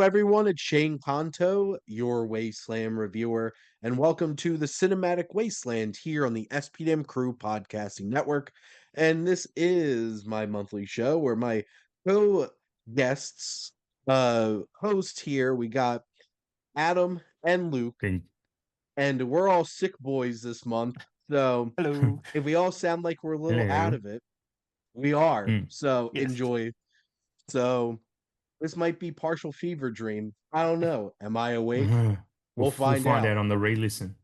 everyone, it's Shane Ponto, your Wasteland reviewer, and welcome to the Cinematic Wasteland here on the SPDM Crew Podcasting Network. And this is my monthly show where my co-guests, host here, we got Adam and Luke, Then and we're all sick boys this month. So Hello. if we all sound like we're a little out hello. of it, we are. Mm. So Yes. enjoy. So this might be partial fever dream. I don't know. Am I awake? We'll We'll we'll find find out. out on the re-listen.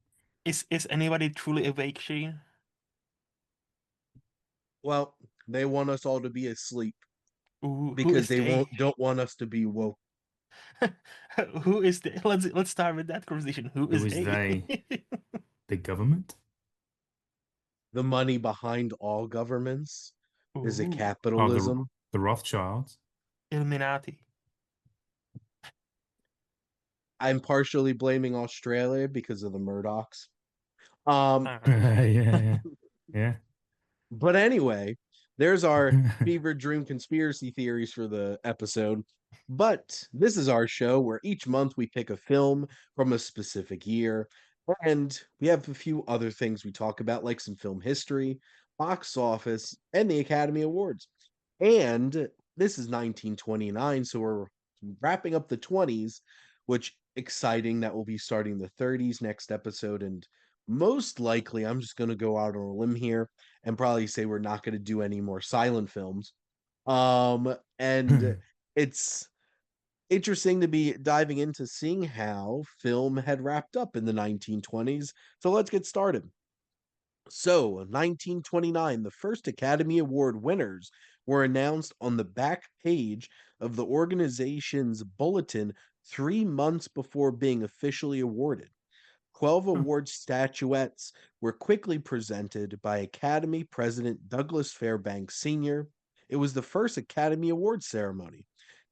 Is anybody truly awake, Shane? Well, they want us all to be asleep Ooh, who because is they they? don't want us to be woke. Who is they? Let's start with that conversation. Who Who is is they? they? The government? The money behind all governments is a Ooh, Oh, capitalism. the Rothschilds. Illuminati. I'm partially blaming Australia because of the Murdochs. Um, Yeah, yeah. but anyway, there's our fever dream conspiracy theories for the episode. But this is our show where each month we pick a film from a specific year. And we have a few other things we talk about, like some film history, box office, and the Academy Awards. And this is 1929, so we're wrapping up the 20s, which exciting that we'll be starting the 30s next episode. And most likely, I'm just going to go out on a limb here and probably say we're not going to do any more silent films. And it's interesting to be diving into seeing how film had wrapped up in the 1920s. So let's get started. So, 1929, the first Academy Award winners were announced on the back page of the organization's bulletin 3 months before being officially awarded. 12 Hmm. award statuettes were quickly presented by Academy President Douglas Fairbanks Sr. It was the first Academy Award ceremony,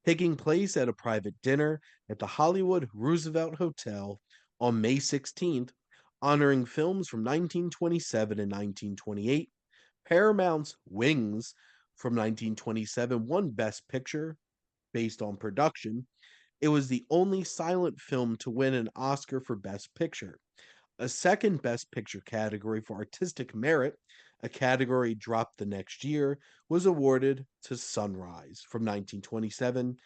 taking place at a private dinner at the Hollywood Roosevelt Hotel on May 16th, honoring films from 1927 and 1928. Paramount's Wings from 1927 won Best Picture based on production. It was the only silent film to win an Oscar for Best Picture. A second Best Picture category for artistic merit, a category dropped the next year, was awarded to Sunrise from 1927.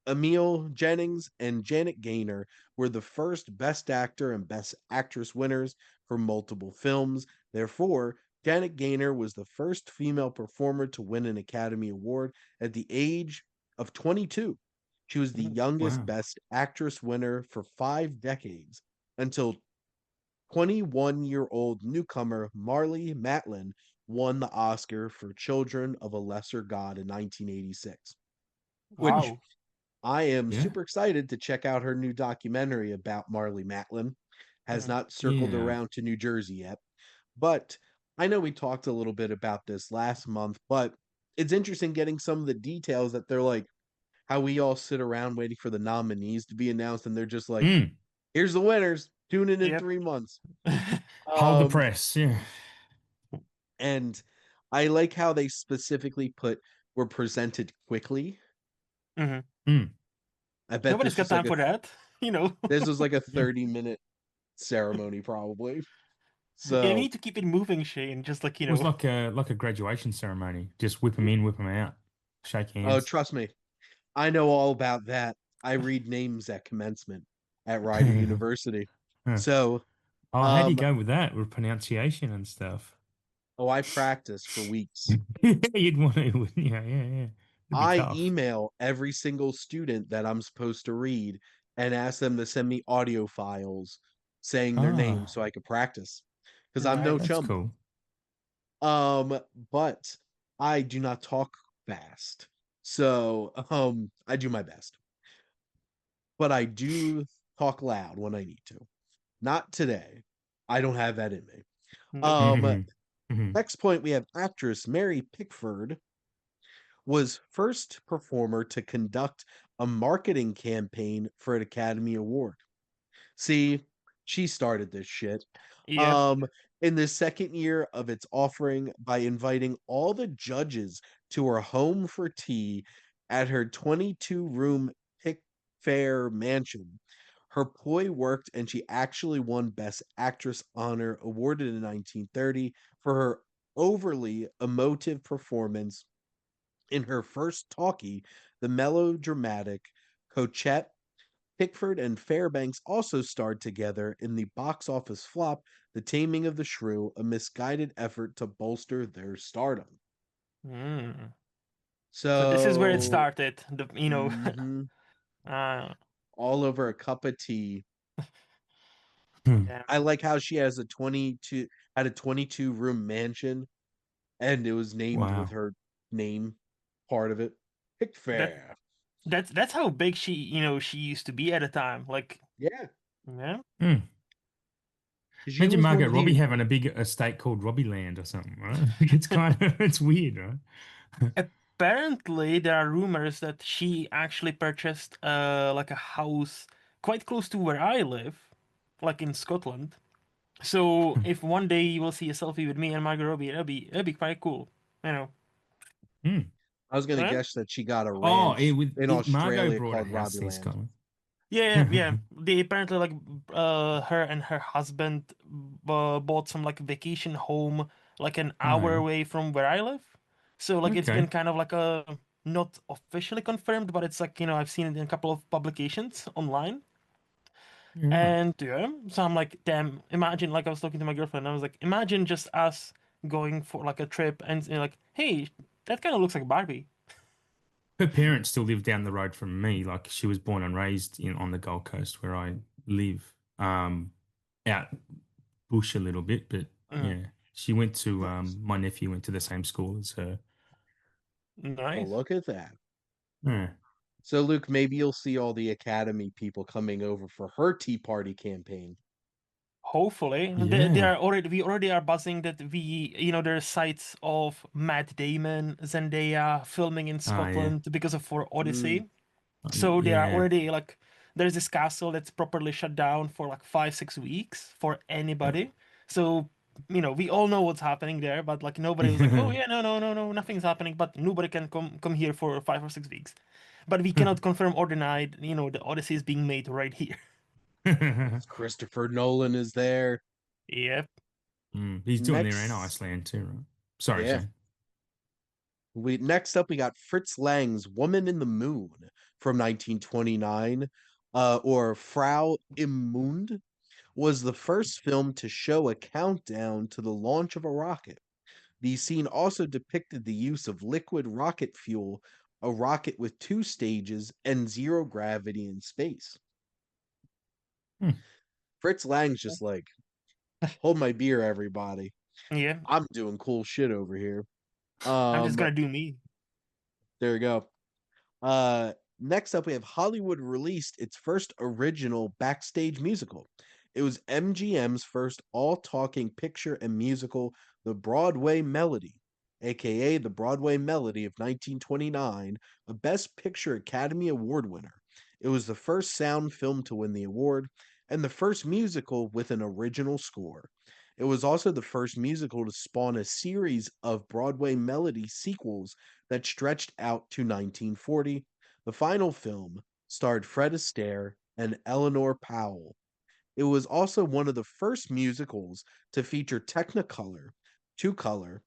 Emil Jennings and Janet Gaynor were the first Best Actor and Best Actress winners for multiple films. Therefore, Janet Gaynor was the first female performer to win an Academy Award at the age of 22. She was the youngest Wow. Best Actress winner for 5 decades until 21-year-old newcomer Marlee Matlin won the Oscar for Children of a Lesser God in 1986, which Wow. I am Yeah. super excited to check out her new documentary about Marlee Matlin. Has Mhm. not circled Yeah. around to New Jersey yet, but I know we talked a little bit about this last month, but it's interesting getting some of the details that they're like how we all sit around waiting for the nominees to be announced, and they're just like, Mm. "Here's the winners. Tune in Yep. 3 months." Hold the Um, press. Yeah. and I like how they specifically put were presented quickly. hmm Mm. I bet Nobody's got time for that. You know, this was like a Yeah. 30-minute ceremony probably. you So, need to keep it moving, Shane. Just like It was like a graduation ceremony. Just whip them in, whip them out, shake oh, hands. trust me, I know all about that. I read names at commencement at Rider University. Huh. So, Oh, how do you um, go with that with pronunciation and stuff? oh, I practiced for weeks. You'd want to, wouldn't you? Yeah, yeah. It'd be I tough. email every single student that I'm supposed to read and ask them to send me audio files saying their name Ah, so I could practice because I'm no that's nice. chump. cool. But I do not talk fast. So, I do my best. But I do talk loud when I need to. Not today. I don't have that in me. Nope. Um, Hmm. Hmm. Next point we have actress Mary Pickford was first performer to conduct a marketing campaign for an Academy Award. See, she started this shit. Yep. Um, in the second year of its offering by inviting all the judges to her home for tea at her 22-room Fair mansion. Her ploy worked, and she actually won Best Actress honor, awarded in 1930 for her overly emotive performance in her first talkie, the melodramatic Cochette. Pickford and Fairbanks also starred together in the box office flop, The Taming of the Shrew, a misguided effort to bolster their stardom. Mm. So this is where it So, started. mhm, Uh, all over a cup of tea. Hmm. I damn. like how she has a 22 had a 22 room mansion, and it was named with Wow. her name part of it. That Pickfair. that's how big she used to be at the time. Like, Yeah, yeah. Hmm. she Imagine was one Margot of Robbie the having a big estate called Robbie Land or something, right? It's kind of it's weird, right? Apparently, there are rumors that she actually purchased like a house quite close to where I live, like in Scotland. So if one day you will see a selfie with me and Margot Robbie, it'll be quite cool. You know. Hmm. I was gonna Huh? guess that she got a Oh, ranch in Margot Australia brought a called house Robbie in Land. Scotland. Yeah, yeah. They apparently like her and her husband bought some like vacation home like an Oh, hour yeah. away from where I live. So like it's been Okay. kind of like a not officially confirmed, but it's like, I've seen it in a couple of publications online. You're right. And yeah, so I'm like, damn, imagine like I was talking to my girlfriend, I was like, imagine just us going for like a trip and like, hey, that kind of looks like Barbie. Her parents still live down the road from me. Like she was born and raised in on the Gold Coast where I live. Out bush a little bit, but Mm, yeah. She went to Nice. my nephew went to the same school as her. Well, nice. look at that. Yeah. So, Luke, maybe you'll see all the Academy people coming over for her Tea Party campaign. Hopefully, they Yeah. are already. We already are buzzing that there are sites of Matt Damon, Zendaya filming in Oh yeah. Scotland because of for Mm, Odyssey. So they are Yeah. already like, there's this castle that's properly shut down for like 5, 6 weeks for anybody. So we all know what's happening there, but like nobody was like, oh yeah, no, no, no, no, nothing's happening. But nobody can come here for 5 or 6 weeks. But we cannot confirm or deny. The Odyssey is being made right here. Christopher Nolan is there. Yep. He's doing there in Next, Iceland too, right? Sorry, yeah. Shane. Next up we got Fritz Lang's Woman in the Moon from 1929, or Frau im Mond, was the first film to show a countdown to the launch of a rocket. The scene also depicted the use of liquid rocket fuel, a rocket with two stages, and zero gravity in space. Hmm. Fritz Lang's just like, hold my beer, everybody. Yeah. I'm doing cool shit over here. I'm just Um, gonna do me. there you go. Next up, we have Hollywood released its first original backstage musical. It was MGM's first all talking picture and musical, The Broadway Melody, aka The Broadway Melody of 1929, a Best Picture Academy Award winner. It was the first sound film to win the award and the first musical with an original score. It was also the first musical to spawn a series of Broadway Melody sequels that stretched out to 1940. The final film starred Fred Astaire and Eleanor Powell. It was also one of the first musicals to feature Technicolor, two color,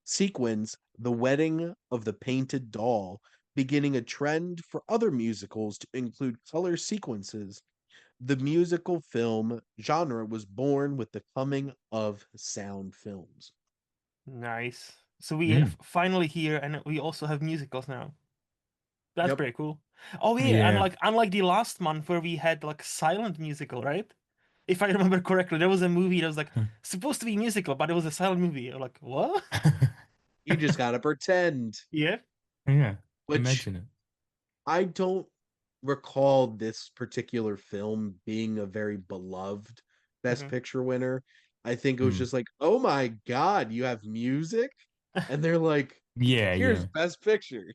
sequins, The Wedding of the Painted Doll, beginning a trend for other musicals to include color sequences. The musical film genre was born with the coming of sound films. Nice. So we Mm. finally here, and we also have musicals now. That's Yep. pretty cool. Oh yeah, and Yeah. like unlike the last month where we had like silent musical, right? If I remember correctly, there was a movie that was like supposed to be musical, but it was a silent movie. I'm like, what? You just got to pretend, Yeah. Yeah. which Imagine it. I don't recall this particular film being a very beloved Best Mhm. Picture winner. I think it was Mm. just like, oh my God, you have music? And they're like, Yeah, here's yeah. Best Picture.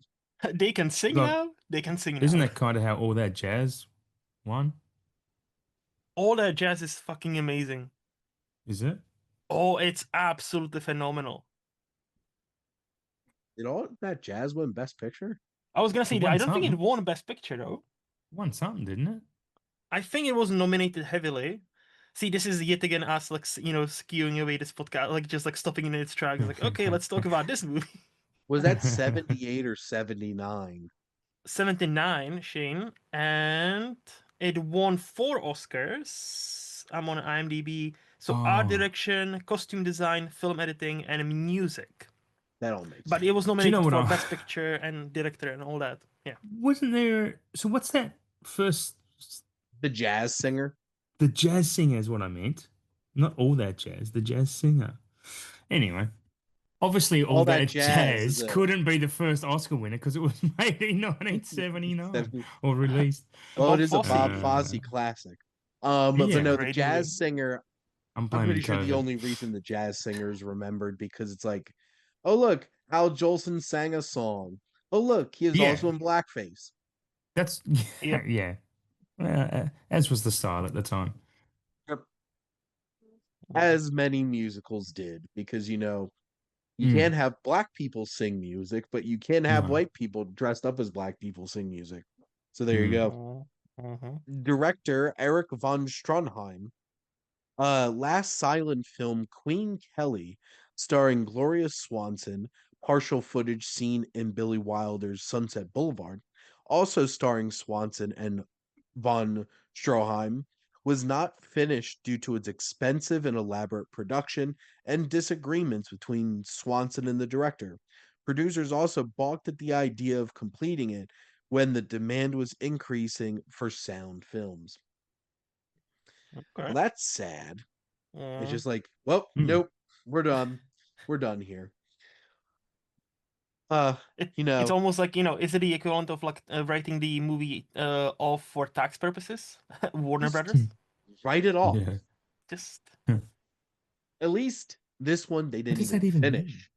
They can sing Like, now. They can sing isn't now. that kind of how all that jazz won? All that jazz is fucking amazing. Is it? Oh, it's absolutely phenomenal. Did all that jazz win Best Picture? I was gonna It say, I won don't think it something. won Best Picture though. Won something, didn't it? I think it was nominated heavily. See, this is yet again us like skewing away this podcast, like just like stopping in its tracks. Like, okay, let's talk about this movie. Was that 78 or 79? 79, Shane, and it won 4 Oscars. I'm on IMDb. So art Oh, direction, costume design, film editing, and music. That all makes But sense. it was do you know nominated what for I Best Picture and Director and all that. Yeah. wasn't there? So what's that first? The jazz singer. The jazz singer is what I meant. Not all that jazz. The jazz singer. Anyway, obviously, All all that that jazz is jazz a couldn't be the first Oscar winner because it was made in 1979 70. or released. Well, it Bob is a Fosse. Bob Uh, Fosse classic. But yeah, no, the Great movie. jazz singer. I'm I'm blaming pretty sure the COVID. only reason the jazz singer is remembered because it's like, oh look, Al Jolson sang a song. Oh look, he is Yeah, also in blackface. that's Yep. yeah. As was the style at the time. Yep. As many musicals did, because you Mm, can't have black people sing music, but you can have no. white people dressed up as black people sing music. So there you Mm, go. Mm-hmm. Director Eric von Stronheim. Last silent film Queen Kelly, starring Gloria Swanson, partial footage seen in Billy Wilder's Sunset Boulevard, also starring Swanson and von Stroheim, was not finished due to its expensive and elaborate production and disagreements between Swanson and the director. Producers also balked at the idea of completing it when the demand was increasing for sound films. Well, Okay. that's sad. It's Uh, just like, well, mm. nope, we're done. We're done here. Uh, it you it's know, almost like, is it the equivalent of like writing the movie off for tax purposes? Warner just Brothers? write it off. Yeah. Just At least this one they What didn't does even that even mean? finish.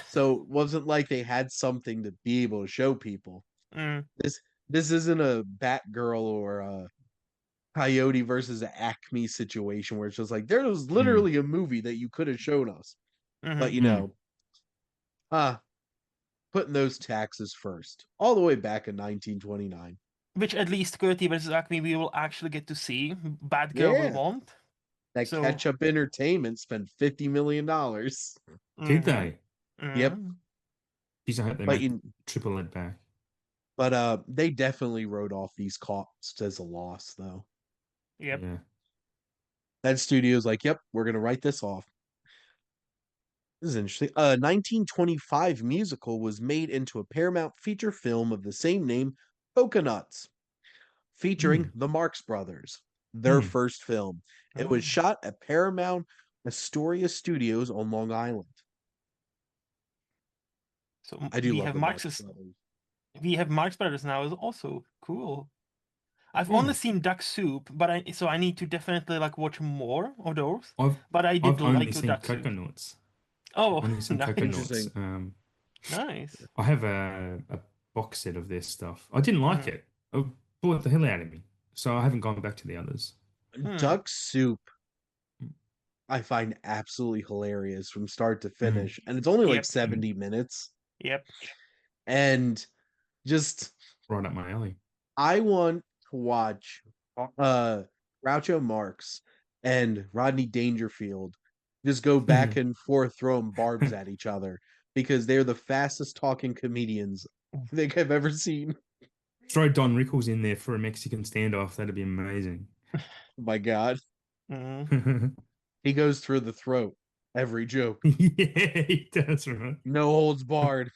So it wasn't like they had something to be able to show people. mm, This this isn't a Batgirl or a Coyote versus Acme situation where it's just like there was Mm, literally a movie that you could have shown us. But hmm mm. uh putting those taxes first, all the way back in 1929. which at least Coyote versus Acme we will actually get to see. Bad Girl we Yeah, won't. that So, Catch Up Entertainment spent $50 million. Did mm-hmm, they? Yep, mm, Geez, I hope they but make triple it back. they definitely wrote off these costs as a loss, though. yep. Yeah. That studio's like, yep, we're gonna write this off. This is interesting. 1925 musical was made into a Paramount feature film of the same name, Coconuts, featuring Mm, the Marx Brothers, their mm. first film. It was Oh. shot at Paramount Astoria Studios on Long Island. So I do we love have the Marx Marx's Brothers. we have Marx Brothers now is also cool. I've only Yeah. seen Duck Soup, but I need to definitely like watch more of those. I've But I did I've only like seen Duck Soup. Coconuts. Oh, Only seen nice, Coconuts. Interesting. nice. I have a box set of their stuff. I didn't like Hmm. it. It bored the hell out of me. So I haven't gone back to the others. Hmm. Duck Soup, I find absolutely hilarious from start to Mm, finish. And it's only like Yep, mm. 70 minutes. yep. And just, Right up my alley. I want to watch uh Groucho Marx and Rodney Dangerfield just go back and forth throwing barbs at each other because they're the fastest talking comedians I think I've ever seen. Throw Don Rickles in there for a Mexican standoff. That'd be amazing. Oh my God. Mm. He goes through the throat every joke. Yeah, he does, right? No holds barred.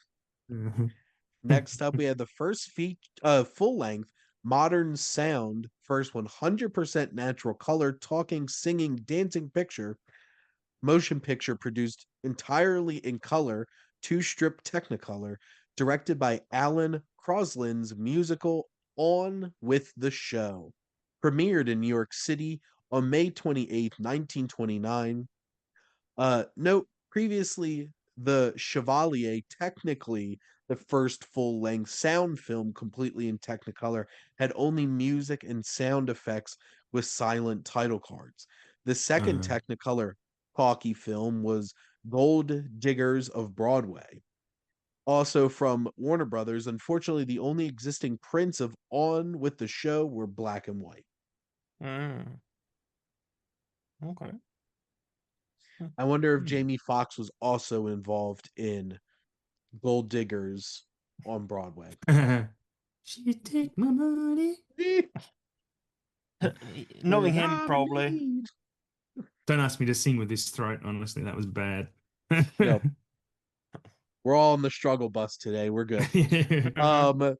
Next up, we had the first full length modern sound, first 100% natural color, talking, singing, dancing picture, motion picture produced entirely in color, two strip Technicolor, directed by Alan Crosland's musical On with the Show. Premiered in New York City on May 28th, 1929. Note previously, The Chevalier, technically the first full length sound film completely in Technicolor, had only music and sound effects with silent title cards. The second Uh, Technicolor talkie film was Gold Diggers of Broadway. also from Warner Brothers. Unfortunately, the only existing prints of On with the Show were black and white. Mm. Okay. I wonder if Hmm. Jamie Foxx was also involved in Gold Diggers on Broadway. She take my money. Knowing When him, I'm in probably. need. Don't ask me to sing with this throat. Honestly, that was bad. Yep. We're all on the struggle bus today. We're good. Yeah. Mhm.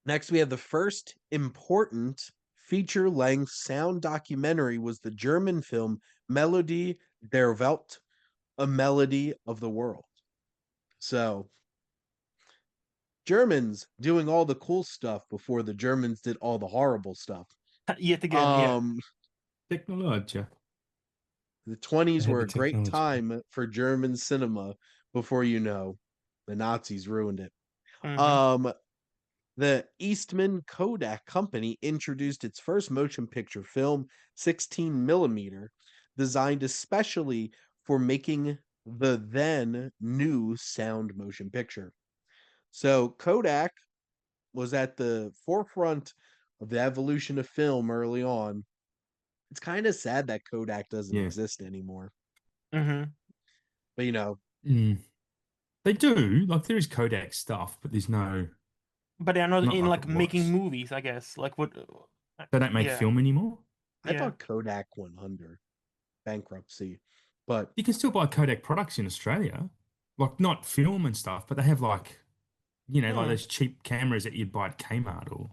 Next, we have the first important feature-length sound documentary was the German film Melodie der Welt, A Melody of the World. So, Germans doing all the cool stuff before the Germans did all the horrible stuff. Yet again, yeah. Um, Technologia. the They 20s had were the a great technology. time for German cinema before the Nazis ruined it. Mhm. Um, The Eastman Kodak Company introduced its first motion picture film, 16 millimeter, designed especially for making the then new sound motion picture. So Kodak was at the forefront of the evolution of film early on. It's kind of sad that Kodak doesn't Yeah. exist anymore. Mhm. But Mm. They do. Like there is Kodak stuff, but there's But they're not not in like like it making was. movies, I guess. Like what? They don't make Yeah. film anymore. I Yeah. thought Kodak went under bankruptcy. But You can still buy Kodak products in Australia, like not film and stuff, but they have like like Hmm. those cheap cameras that you'd buy at Kmart or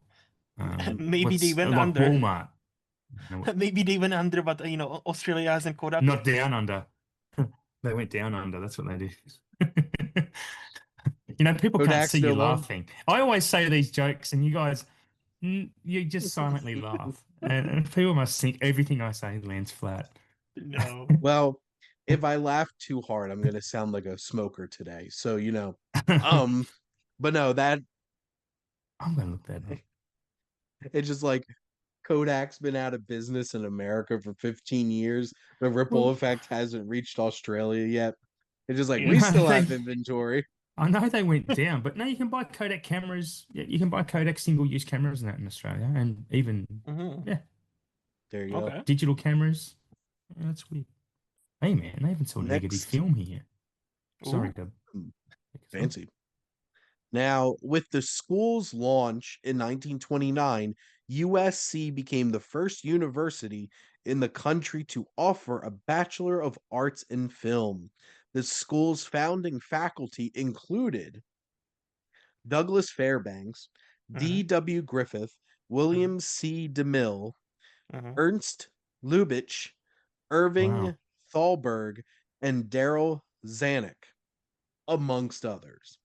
Maybe they what's went like under. Walmart. Maybe they went under, but Australia hasn't caught up Not yet. down under. They went down under. That's what they did. People can't Kodak's see you still on. laughing. I always say these jokes, and you guys, you just silently laugh. And people must think everything I say lands flat. No. Well, if I laugh too hard, I'm gonna sound like a smoker today. So, I'm um, but no, that gonna look that up. it's just like Kodak's been out of business in America for 15 years. The ripple Well, effect hasn't reached Australia yet. It's just like we Yeah. no, still they. have inventory. I know they went down, but no, you can buy Kodak cameras. Yeah, you can buy Kodak single-use cameras and that in Australia, and even Hmm. yeah, There you go. Okay. digital cameras. Yeah, that's weird. Hey man, they even saw negative Next, film here. Sorry Ooh. to hmm, take us on. fancy. Now, with the school's launch in 1929, USC became the first university in the country to offer a Bachelor of Arts in Film. The school's founding faculty included Douglas Fairbanks, Hmm. D.W. Griffith, Hmm. William C. DeMille, Hmm. Ernst Lubitsch, Wow. Irving Thalberg, and Daryl Zanuck, amongst others.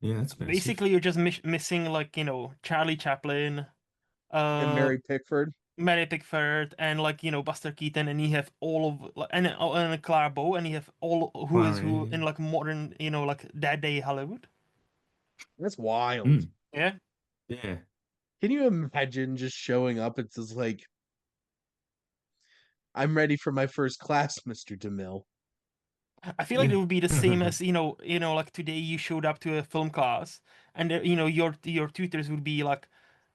Yeah, that's massive. Basically, you're just missing like Charlie Chaplin, And uh, Mary Pickford. Mary Pickford, and like Buster Keaton, and you have all of and Clara Bow, and you have all who is Wow. who Yeah. in like modern like that day Hollywood. That's wild. Mm, Yeah. yeah. Can you imagine just showing up? It's just like, I'm ready for my first class, Mr. DeMille. I feel like it Yeah. would be the same as like today you showed up to a film class, and your tutors would be like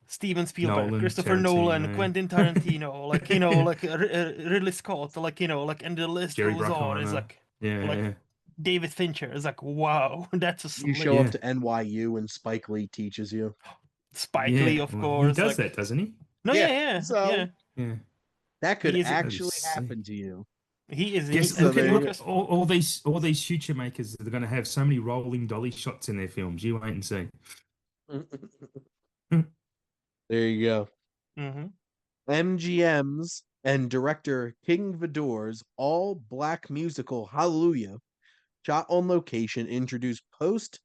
Steven Spielberg, Nolan, Christopher Nolan, Tarantino, Quentin Tarantino, like like Ridley Scott, like like, and the list Jerry goes on. It's Bruckheimer. like Yeah. David Fincher. It's like wow, that's a You show up slate. Yeah. to NYU and Spike Lee teaches you. Spike Lee, Yeah. of Well, he course. does Like that, doesn't he? no, Yeah. yeah. So Yeah. that could He is That is actually sick. happen to you. he is Guess So and look at there you look go. at all these future makers that are going to have so many rolling dolly shots in their films. You wait and see. There you go. Hmm. MGM's and director King Vidor's all black musical Hallelujah, shot on location, introduced post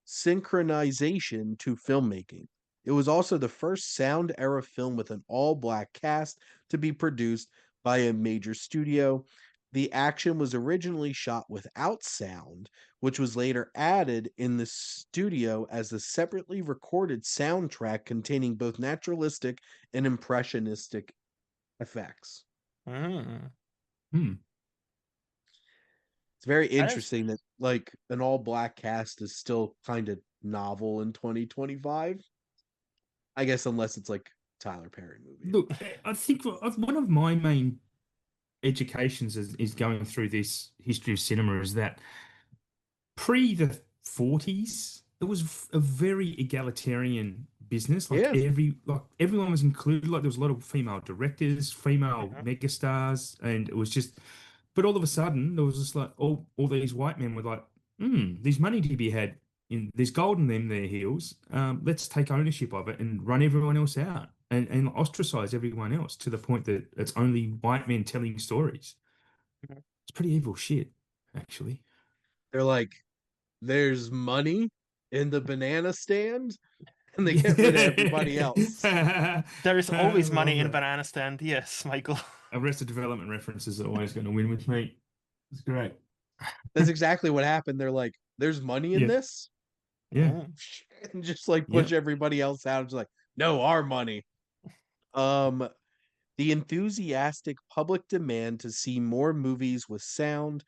synchronization to filmmaking. It was also the first sound era film with an all black cast to be produced by a major studio. The action was originally shot without sound, which was later added in the studio as a separately recorded soundtrack containing both naturalistic and impressionistic effects. Hmm. Hmm. very That is, interesting that like an all black cast is still kind of novel in 2025. I guess unless it's like Tyler Perry movie. Look, I think one of my main educations is going through this history of cinema is that pre the 40s, it was a very egalitarian business. Yeah, Like everyone was included. Like there was a lot of female directors, female Mhm. megastars, and it was just. But all of a sudden, there was just like all these white men were like, there's money to be had. There's gold in their heels. Let's take ownership of it and run everyone else out and ostracize everyone else to the point that it's only white men telling stories. Mhm. It's pretty evil shit, actually. they're like, there's money in the banana stand, and they get rid of everybody else. Yeah. There is I always money love in it. banana stand. Yes, Michael. Arrested Development references are always going to win with me. It's great. That's exactly what happened. They're like, there's money in Yeah, this, yeah, Mm. and just like yeah. push everybody else out. It's like, no, our money. Um, the enthusiastic public demand to see more movies with sound.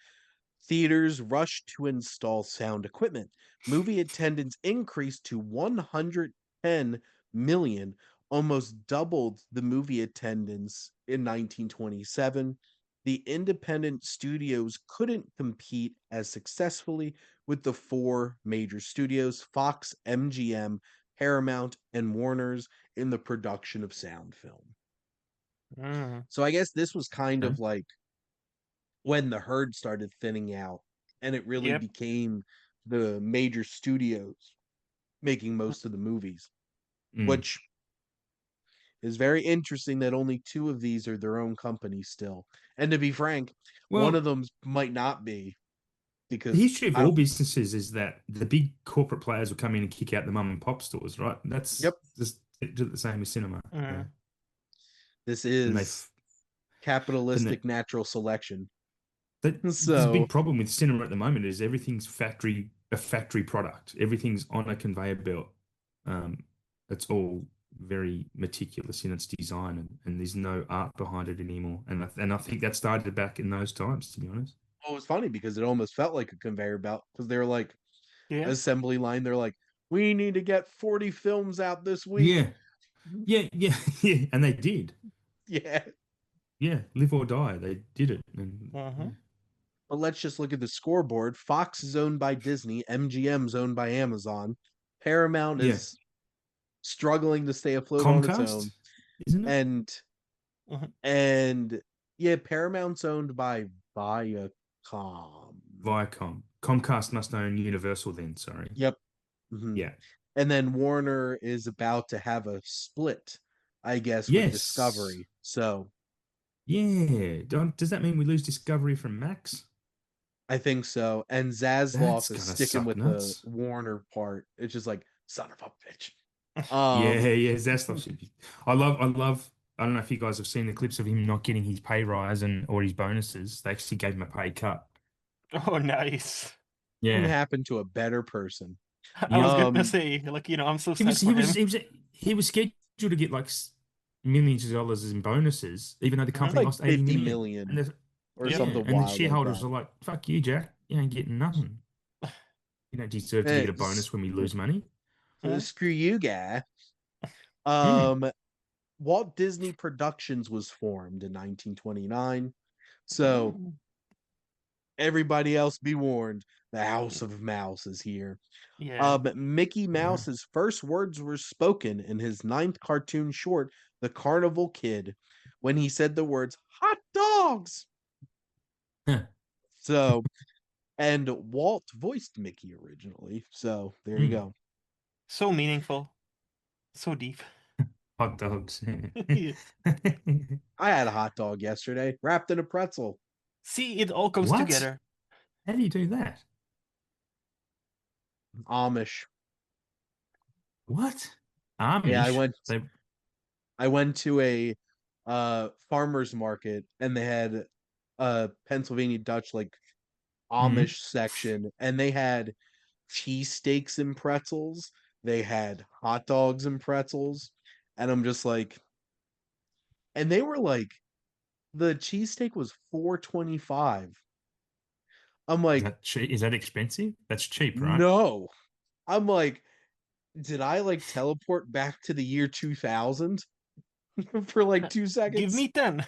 Theaters rushed to install sound equipment. Movie attendance increased to 110 million, almost doubled the movie attendance in 1927. The independent studios couldn't compete as successfully with the four major studios Fox, MGM, Paramount, and Warner's in the production of sound film. Mm. So I guess this was kind Okay. of like when the herd started thinning out and it really Yep. became the major studios making most of the movies, Mm. which is very interesting that only two of these are their own company still. And to be frank, one of Well, them might not be the because history of I all don't. businesses is that the big corporate players will come in and kick out the mum and pop stores, right? Yep, That's just the same as cinema. Yeah. Mm. this And is then capitalistic natural selection. there's a So big problem with cinema at the moment is everything's a factory product. Everything's on a conveyor belt. Um, it's all very meticulous in its design, and there's no art behind it anymore. And I think that started back in those times, to be honest. it was funny because it almost felt like a conveyor belt because they were like Yeah. assembly line. They're like, we need to get 40 films out this week. Yeah, yeah, yeah, and they did. Yeah. Yeah, live or die, they did it, and Uh-huh. yeah, But let's just look at the scoreboard. Fox is owned by Disney, MGM's owned by Amazon. Paramount yeah. is struggling to stay afloat on its Comcast, own. isn't it? And Uh-huh. and yeah, Paramount's owned by Viacom. Viacom. Comcast must own Universal then. Sorry. Yep. Mhm. Yeah. And then Warner is about to have a split, I guess, with Yes. Discovery. So Yeah. Does that mean we lose Discovery from Max? I think so. And That's Zasloff is gonna sticking suck with the nuts. Warner part. It's just like, son of a bitch. Yeah, Um, yeah, Zaslav should be. I love. I don't know if you guys have seen the clips of him not getting his pay rise and or his bonuses. They actually gave him a pay cut. Oh, nice. couldn't Yeah. happen to a better person. I was Yep. gonna Um, say, like, I'm so He sad was for he was him. he was he was scheduled to get like millions of dollars in bonuses, even though the Mhm. company like lost 80 50 million. And million the, or Yep. yeah, something and the wild like shareholders that. are like, "Fuck you, Jack. You ain't getting nothing. You don't deserve to get a It's, bonus when we lose money." Mhm. screw you, guy. Hmm. Um, Walt Disney Productions was formed in 1929. So Mm. everybody else be warned, the House of Mouse is here. Yeah. Mickey Wow. Mouse's first words were spoken in his ninth cartoon short, The Carnival Kid, when he said the words "hot dogs." Huh. So, and Walt voiced Mickey originally. So there you Hmm. go. So meaningful. So deep. Hot dogs. Yeah. I had a hot dog yesterday, wrapped in a pretzel. See, it all comes What? together. How do you do that? Amish. What? Yeah, Amish? They. I went to a farmer's market and they had a Pennsylvania Dutch like Hmm. Amish section and they had cheesesteaks and pretzels. They had hot dogs and pretzels. And I'm just like, and they were like, the cheesesteak was 4.25. I'm Is like, that cheap? Is that expensive? That's cheap, right? no. I'm like, did I like teleport back to the year 2000 for like 2 Give seconds? me 10.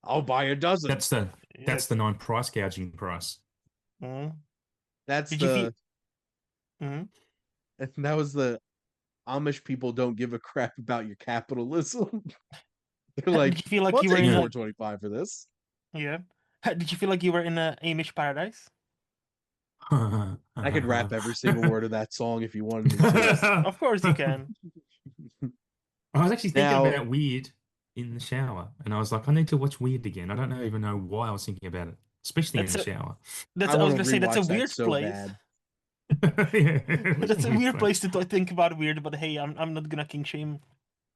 I'll buy a dozen. That's the Yeah. that's the non-price gouging price. Mhm. That's Did you feel? the Mhm. that was the Amish people don't give a crap about your capitalism. They're Did like, you feel like "We'll you were take in Yeah. a? 425 for this." Yeah. Did you feel like you were in a Amish paradise? I could rap every single word of that song if you wanted me to. Of course you can. I was actually thinking Now, about Weird in the shower, and I was like, I need to watch Weird again. I don't even know why I was thinking about it, especially in That's the a shower. that's I I was want to gonna say that's a rewatch that weird so place. bad. Yeah, it was a That's a weird weird place. place to think about weird, but hey, I'm not gonna king shame.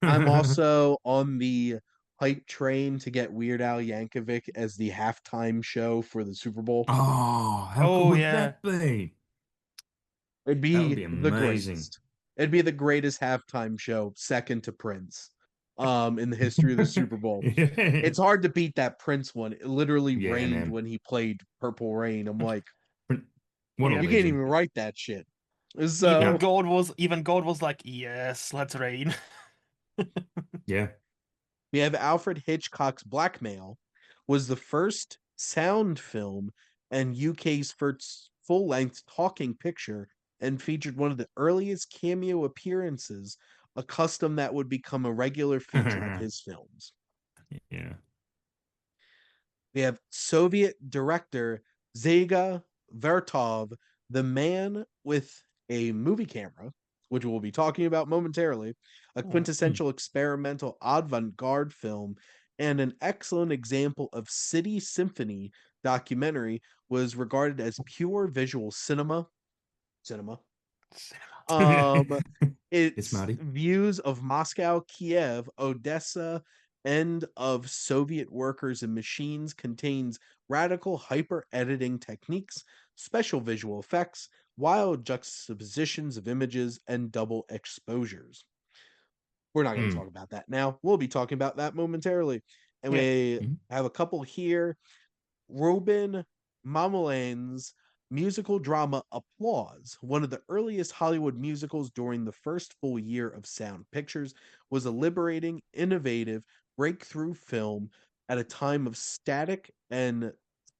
I'm also on the hype train to get Weird Al Yankovic as the halftime show for the Super Bowl. Oh, how cool Oh would yeah. that be? It'd That would be be the amazing. greatest. It'd be the greatest halftime show, second to Prince, in the history of the Super Bowl. Yeah. It's hard to beat that Prince one. It literally Yeah, rained man. when he played Purple Rain. I'm like, What a Yeah. you can't legend. even write that shit. Even So God was like, yes, let's rain. Yeah. we have Alfred Hitchcock's Blackmail was the first sound film and UK's first full-length talking picture and featured one of the earliest cameo appearances, a custom that would become a regular feature of his films. Yeah. We have Soviet director Zega Vertov, the man with a movie camera, which we'll be talking about momentarily, a Mm. quintessential experimental avant garde film, and an excellent example of city symphony documentary, was regarded as pure visual cinema. Cinema. Um, It's its Marty. views of Moscow, Kiev, Odessa, and of Soviet workers and machines contains radical hyper editing techniques, special visual effects, wild juxtapositions of images, and double exposures. We're not going to talk Mm. about that now. We'll be talking about that momentarily. And Yeah. we Mhm. have a couple here. Robin Mamouline's musical drama Applause, one of the earliest Hollywood musicals during the first full year of sound pictures, was a liberating, innovative, breakthrough film at a time of static and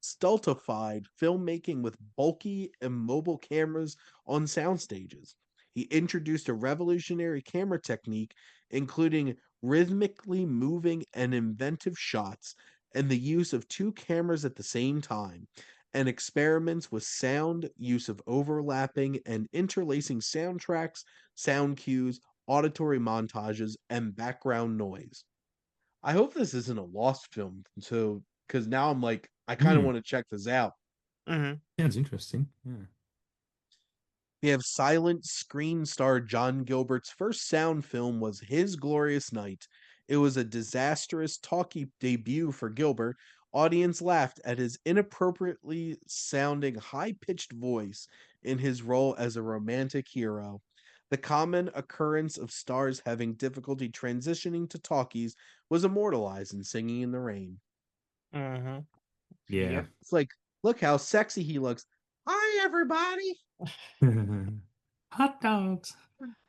stultified filmmaking with bulky, immobile cameras on sound stages. He introduced a revolutionary camera technique, including rhythmically moving and inventive shots and the use of two cameras at the same time, and experiments with sound, use of overlapping and interlacing soundtracks, sound cues, auditory montages, and background noise. I hope this isn't a lost film, so because now I'm like, I kind of Mm. want to check this out. Hmm. Sounds interesting. Yeah. We have silent screen star John Gilbert's first sound film was His Glorious Night. It was a disastrous talkie debut for Gilbert. Audience laughed at his inappropriately sounding high-pitched voice in his role as a romantic hero. The common occurrence of stars having difficulty transitioning to talkies was immortalized in Singing in the Rain. Hmm. Yeah. Yep. It's like, look how sexy he looks. Hi, everybody. Hot dogs.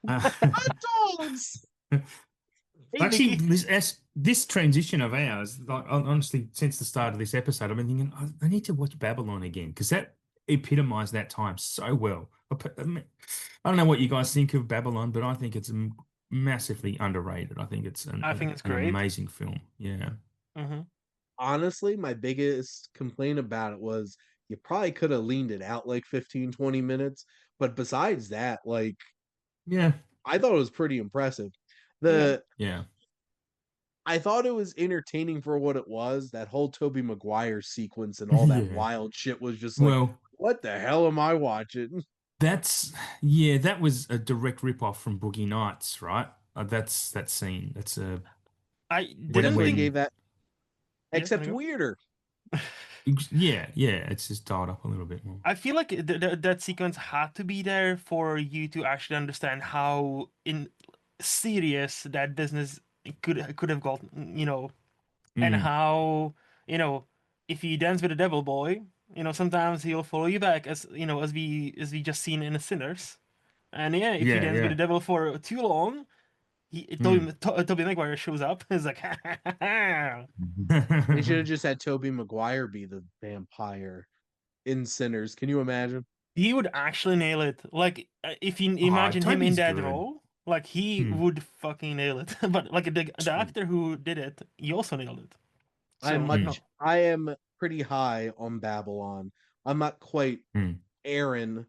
Hot dogs. Hey, Actually, Nikki. this transition of ours, like honestly, since the start of this episode, I've been thinking I need to watch Babylon again because that epitomized that time so well. I don't know what you guys think of Babylon, but I think it's massively underrated. I think it's I think it's an great. amazing film. Yeah. Hmm. Honestly, my biggest complaint about it was you probably could have leaned it out like 15, 20 minutes. But besides that, like, Yeah. I thought it was pretty impressive. Yeah. The Yeah. I thought it was entertaining for what it was. That whole Toby Maguire sequence and all that Yeah. wild shit was just like, Well, what the hell am I watching? that's yeah, that was a direct rip-off from Boogie Nights, right? That's that scene. That's a I when didn't Definitely think. gave when that, Yeah. except Gonna go. weirder. yeah, it's just dialed up a little bit more. I feel like that sequence had to be there for you to actually understand how in serious that business could have gotten, and Mm, how, you know, if you dance with the devil boy, sometimes he'll follow you back, as we just seen in the Sinners. And yeah, if you Yeah, dance with the yeah. devil for too long, Mm. Toby Maguire shows up. It's like, They should have just had Toby Maguire be the vampire in Sinners. Can you imagine? he would actually nail it. Like, if you Oh, imagine him in Toby's that good. role, like he Mm. would fucking nail it. But like the actor who did it, he also nailed it. So Mm. I am pretty high on Babylon. I'm not quite Mm. Aaron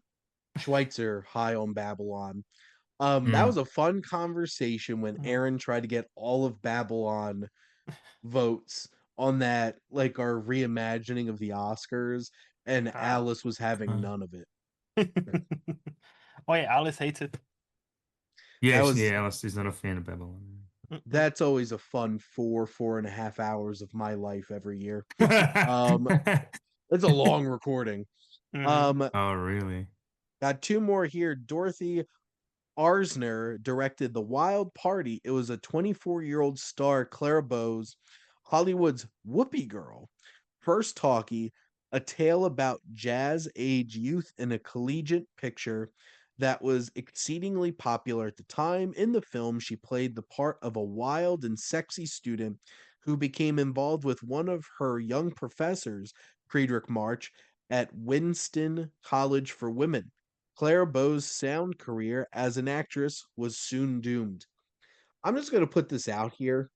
Schweitzer high on Babylon. That Mm. was a fun conversation when mm, Aaron tried to get all of Babylon votes on that, like our reimagining of the Oscars, and ah. Alice was having Uh, none of it. Oh yeah, Alice hates it. That yes, was yeah, Alice is not a fan of Babylon. Mm-mm. that's always a fun 4.5 hours of my life every year. Um, it's a long recording. Mhm. Um, Oh, really? got two more here. Dorothy Arzner directed The Wild Party. It was a 24-year-old star, Clara Bowes, Hollywood's Whoopee Girl. First talkie, a tale about jazz age youth in a collegiate picture that was exceedingly popular at the time. In the film, she played the part of a wild and sexy student who became involved with one of her young professors, Friedrich March, at Winston College for Women. Clara Bow's sound career as an actress was soon doomed. I'm just going to put this out here.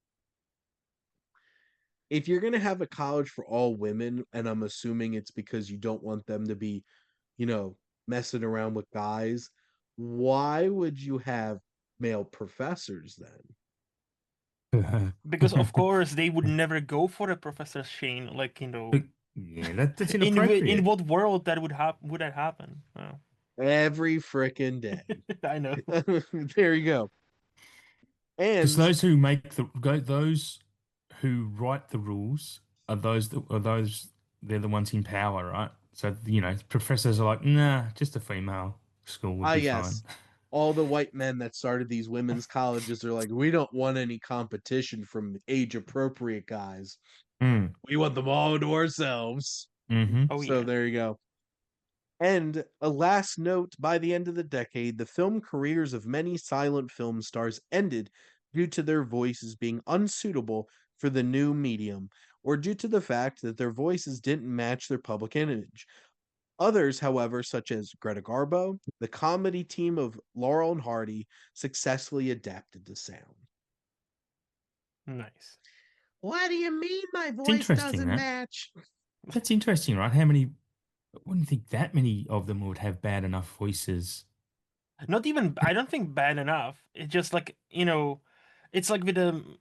If you're going to have a college for all women, and I'm assuming it's because you don't want them to be, you know, messing around with guys, why would you have male professors then? Because of course they would never go for a Professor Shane. Like, But, yeah, that's in inappropriate. what world would that happen? Oh, Every frickin' day. I know. There you go. Because And those who make those who write the rules are those they're the ones in power, right? So professors are like, nah, just a female school would be yes, fine. all the white men that started these women's colleges are like, we don't want any competition from age appropriate guys. Mm. We want them all to ourselves. Mm-hmm. Oh So yeah. there you go. And a last note, by the end of the decade, the film careers of many silent film stars ended due to their voices being unsuitable for the new medium, or due to the fact that their voices didn't match their public image. Others, however, such as Greta Garbo, the comedy team of Laurel and Hardy, successfully adapted the sound. Nice. What do you mean my It's voice interesting doesn't that. match? That's interesting, right? How many? I wouldn't think that many of them would have bad enough voices. Not even, I don't think bad enough. It's just like, it's like with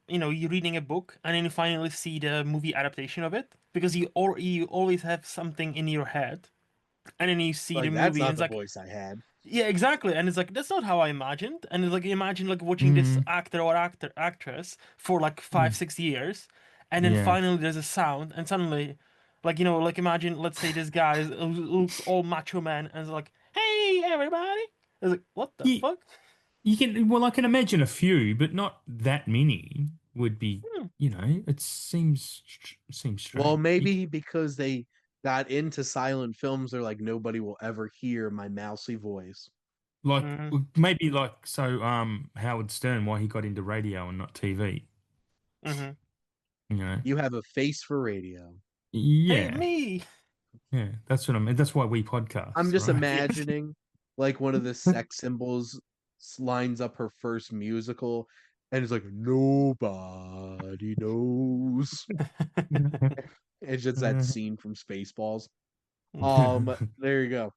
you reading a book and then you finally see the movie adaptation of it because you always have something in your head and then you see the Like, that's movie and not it's the like, voice I had. yeah, exactly. And it's like that's not how I imagined. And it's like imagine like watching this Mm, actor or actress for like mm, 5 6 years, and then yeah. finally there's a sound, and suddenly, like like imagine let's say this guy looks all macho man and is like, "Hey everybody!" It's like, what the You, fuck? you can, well, I can imagine a few, but not that many would be, Hmm. it seems Well, strange. maybe because they got into silent films, they're like, nobody will ever hear my mousy voice. Like Hmm. maybe like so Howard Stern, why he got into radio and not TV, Hmm. you know. You have a face for radio. Hey Yeah. me. Yeah, that's what I mean. That's why we I'm podcast, just right? Yes. imagining like one of the sex symbols lines up her first musical, and it's like, nobody knows. It's just that scene from Spaceballs. There you go.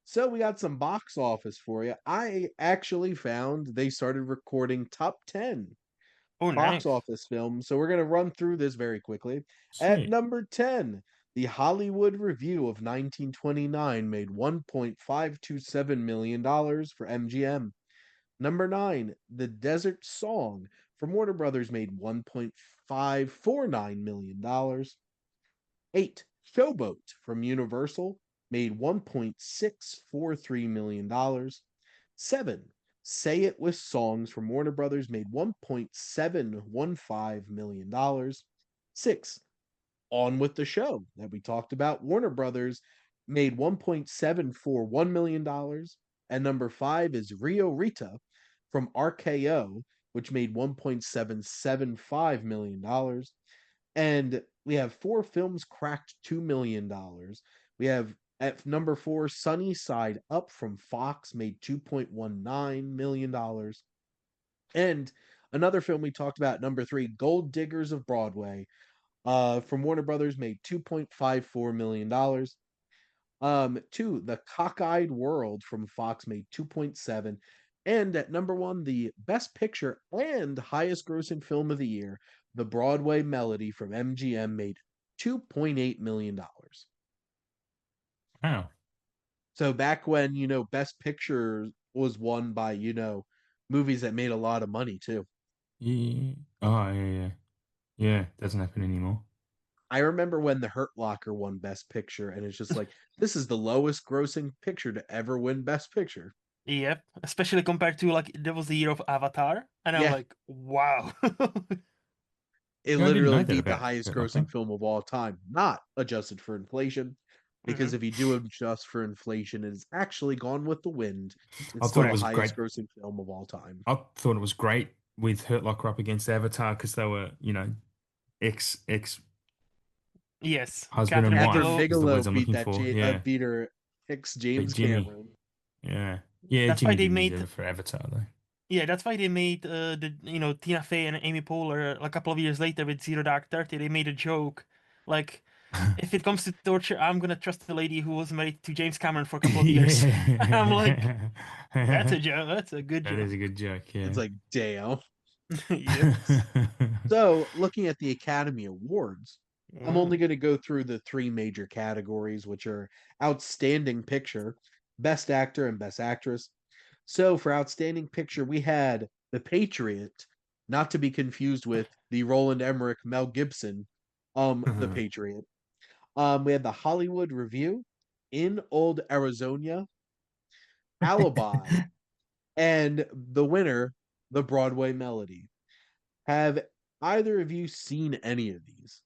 So we got some box office for you. I actually found they started recording top 10 Oh, box nice. office films. So we're going to run through this very quickly. At Sweet. number 10, The Hollywood Review of 1929 made $1.527 million for MGM. Number 9, The Desert Song from Warner Brothers made $1.549 million. 8, Showboat from Universal made $1.643 million. 7, Say It with Songs from Warner Brothers made $1.715 million. 6, On with the Show that we talked about. Warner Brothers made $1.741 million. And number 5 is Rio Rita from RKO, which made $1.775 million. And we have 4 films cracked $2 million. We have at number 4, Sunny Side Up from Fox made $2.19 million. And another film we talked about, number 3, Gold Diggers of Broadway, from Warner Brothers made $2.54 million. 2, The Cockeyed World from Fox made 2.7. And at number 1, the Best Picture and highest grossing film of the year, The Broadway Melody from MGM made $2.8 million. Wow. So back when, Best Picture was won by, movies that made a lot of money too. Yeah. Oh, yeah, yeah. Yeah, doesn't happen anymore. I remember when The Hurt Locker won Best Picture, and it's just like, this is the lowest grossing picture to ever win Best Picture. Yep, especially compared to like there was the year of Avatar, and I'm Yeah, like, wow. it Yeah, I didn't literally know that beat the about highest Hurt Locker. grossing film of all time, not adjusted for inflation. Because Mhm. if you do adjust for inflation, it is actually Gone with the Wind. I It's still thought it the was great. highest grossing film of all time. I thought it was great with Hurt Locker up against Avatar because they were, ex Yes, husband and Catherine Catherine wife Bigelow. is the Bigelow words I'm beat looking for. Yeah. beat her ex But James Jimmy. Cameron. Yeah. Yeah, That's why Jimmy they didn't made deserve it for Avatar though. Yeah, that's why they made Tina Fey and Amy Poehler like, a couple of years later with Zero Dark 30. They made a joke like, if it comes to torture, I'm gonna trust the lady who was married to James Cameron for a couple of years. I'm like, Yeah. that's a joke. That's a good That is a joke. good joke, It's yeah. like, damn. Yep. So, looking at the Academy Awards, I'm only Mm. going to go through the 3 major categories, which are Outstanding Picture, Best Actor, and Best Actress. So, for Outstanding Picture, we had The Patriot, not to be confused with the Roland Emmerich Mel Gibson, The Patriot. We had The Hollywood Review, In Old Arizona, Alibi, and the winner, The Broadway Melody. Have either of you seen any of these?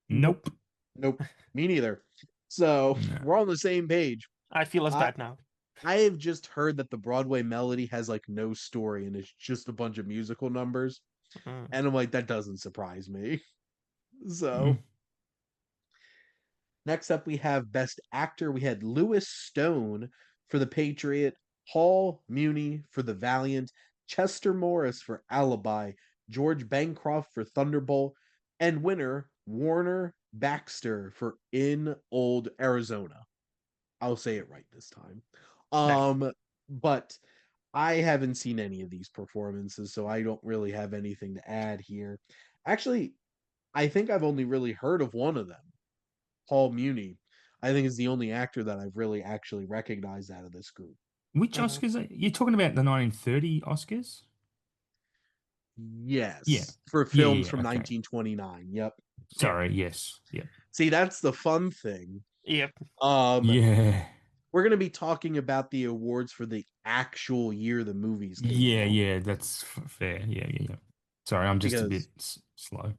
Nope. Nope. Nope, me neither. So No. we're on the same page. I feel as I bad now. I have just heard that the Broadway Melody has like no story and it's just a bunch of musical numbers, Mm. and I'm like, that doesn't surprise me. Mm. So next up, we have Best Actor. We had Lewis Stone for The Patriot, Paul Muni for The Valiant, Chester Morris for Alibi, George Bancroft for Thunderbolt, and winner Warner Baxter for In Old Arizona. I'll say it right this time. Nice. But I haven't seen any of these performances, so I don't really have anything to add here. Actually, I think I've only really heard of one of them. Paul Muni, I think is the only actor that I've really actually recognized out of this group. Which Mhm. Oscars are you talking about? The 1930 Oscars? Yeah. Yes, for Yeah, films yeah, from okay. 1929. Yep. Yep. Sorry, yes. Yeah. See, that's the fun thing. Yep. Um, Yeah. we're going to be talking about the awards for the actual year the movies came Yeah, out yeah, that's fair. Yeah, yeah, yeah. Sorry, I'm just a bit because slow.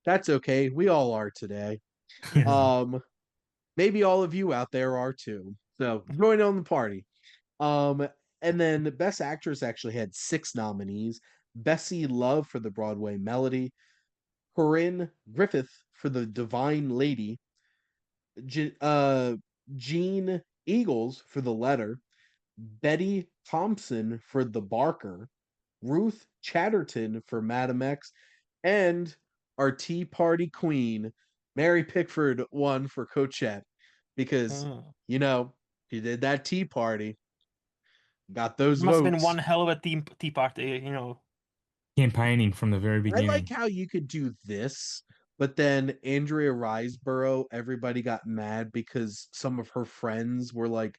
that's okay. We all are today. Yes. Um, maybe all of you out there are too. So join on the party. Um, and then the Best Actress actually had 6 nominees: Bessie Love for The Broadway Melody, Corinne Griffith for The Divine Lady, Je- uh, Jean Eagles for The Letter, Betty Thompson for The Barker, Ruth Chatterton for Madam X, and our Tea Party Queen, Mary Pickford, won for Cochette because, Mm. she did that tea party, got those It must have been one votes. hell of a tea party. Campaigning from the very I like beginning. how you could do this, but then Andrea Riseborough, everybody got mad because some of her friends were like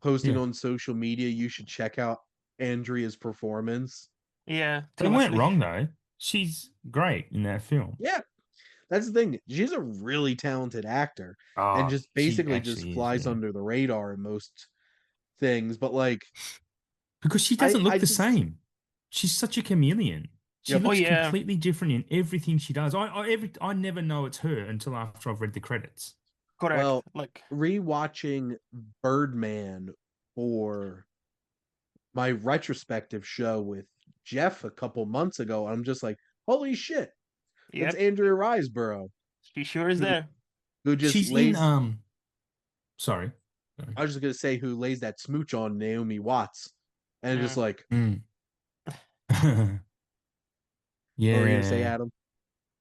posting Yeah. on social media, you should check out Andrea's performance. Yeah, They too much weren't sleep. wrong though. She's great in that film. Yeah, that's the thing. She's a really talented actor and Oh, just she basically just actually is, flies yeah. under the radar in most things. But like, Because she I doesn't I look the just same. She's such a chameleon. She Yep. Oh looks yeah, completely different in everything she does. I never know it's her until after I've read the credits. correct. Well, Like, rewatching Birdman for my retrospective show with Jeff a couple months ago, I'm just like, holy shit, it's yep, Andrea Riseborough she sure is who there. just She's in lays. sorry. Sorry. I was just gonna say who lays that smooch on Naomi Watts, and just Mm. like, Mm. what were you gonna say, Yeah. Adam?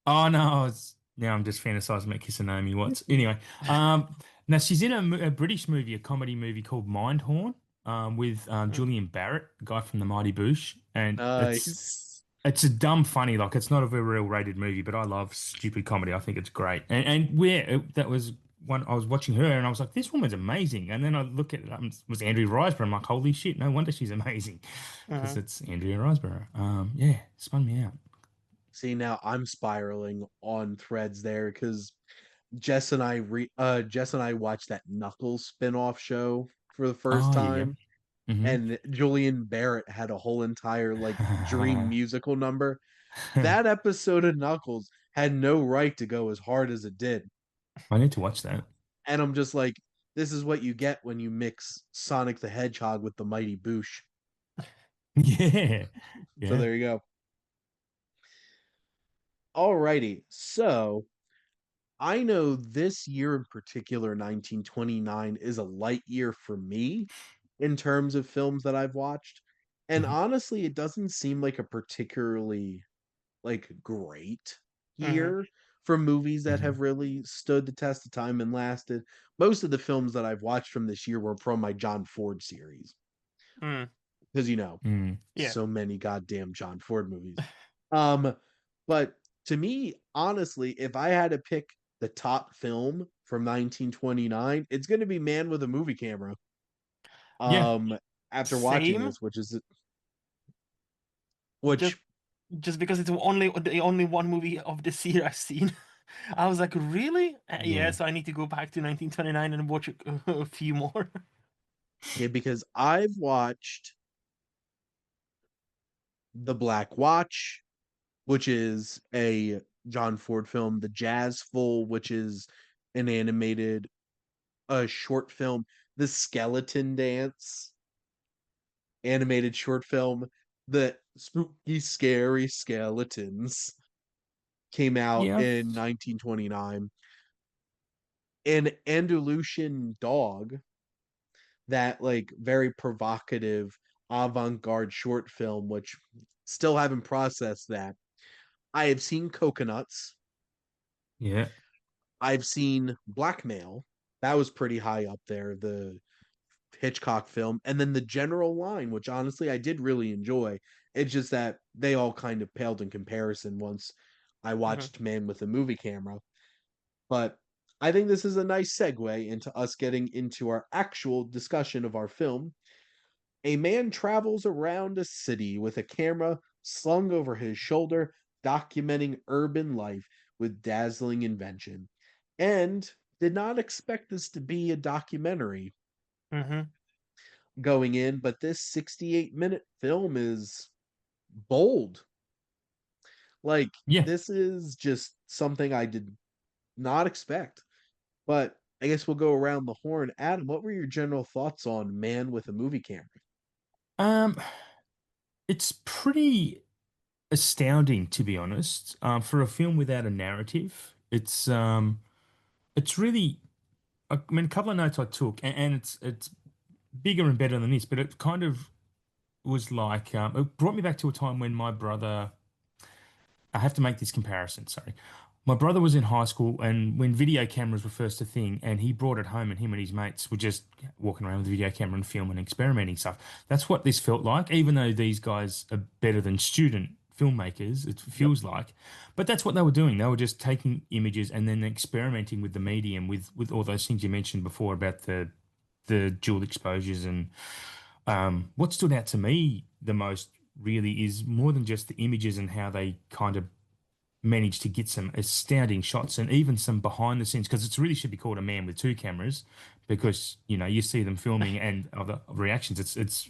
Oh no, now I'm just fantasizing about kissing Naomi Watts. Anyway, now she's in a British movie, a comedy movie called Mindhorn, with Mm. Julian Barrett, the guy from The Mighty Boosh, and Nice. it's a dumb funny, like it's not a very well rated movie, but I love stupid comedy. I think it's great. And that was one I was watching her, and I was like, this woman's amazing. And then I look at it, it was Andrea Riseborough. I'm like, holy shit, no wonder she's amazing, because Mhm. it's Andrea Riseborough. Yeah, spun me out. See, now I'm spiraling on threads there because Jess and I watched that Knuckles spin-off show for the first Oh yeah. time, and Julian Barrett had a whole entire like dream I musical number. That episode of Knuckles had no right to go as hard as it did. need to watch that. And I'm just like, this is what you get when you mix Sonic the Hedgehog with the Mighty Boosh. Yeah. So Yeah. there you go. Alrighty. So I know this year in particular, 1929, is a light year for me in terms of films that I've watched. And Mhm. honestly, it doesn't seem like a particularly like great Mhm. year for movies that have Mhm. really stood the test of time and lasted. Most of the films that I've watched from this year were from my John Ford series Mm. because Mm. Yeah. so many goddamn John Ford movies. Um, but to me, honestly, if I had to pick the top film from 1929, it's going to be Man with a Movie Camera. Yeah. Um, after watching Same. this, Just which just because it's the only one movie of this year I've seen. I was like, really? Yeah, Yeah. so I need to go back to 1929 and watch a few more. yeah, because I've watched The Black Watch, which is a John Ford film, The Jazz Full, which is an animated a short film, The Skeleton Dance animated short film, The Spooky Scary Skeletons came out Yeah. in 1929. An Andalusian Dog, that like very provocative avant-garde short film, which still haven't processed that. I have seen Coconuts. Yeah. I've seen Blackmail. That was pretty high up there. The Hitchcock film, and then The General Line, which honestly I did really enjoy. It's just that they all kind of paled in comparison once I Mhm. watched Man with a Movie Camera. But I think this is a nice segue into us getting into our actual discussion of our film. A man travels around a city with a camera slung over his shoulder, documenting urban life with dazzling invention. And did not expect this to be a documentary Mhm. going in, but this 68-minute film is bold. Like, Yeah. this is just something I did not expect. But I guess we'll go around the horn. Adam, what were your general thoughts on Man with a Movie Camera? Um, it's pretty astounding to be honest. For a film without a narrative, it's really. I mean, a couple of notes I took, and it's bigger and better than this, but it kind of was like it brought me back to a time when my brother. I have to make this comparison, sorry. My brother was in high school, and when video cameras were first a thing, and he brought it home, and him and his mates were just walking around with a video camera and filming and experimenting stuff. That's what this felt like, even though these guys are better than student filmmakers, it Yep. feels like. But that's what they were doing. They were just taking images and then experimenting with the medium, with all those things you mentioned before about the dual exposures. And what stood out to me the most really is more than just the images and how they kind of managed to get some astounding shots and even some behind the scenes, because it really should be called A Man with Two Cameras, because you see them filming and other reactions. It's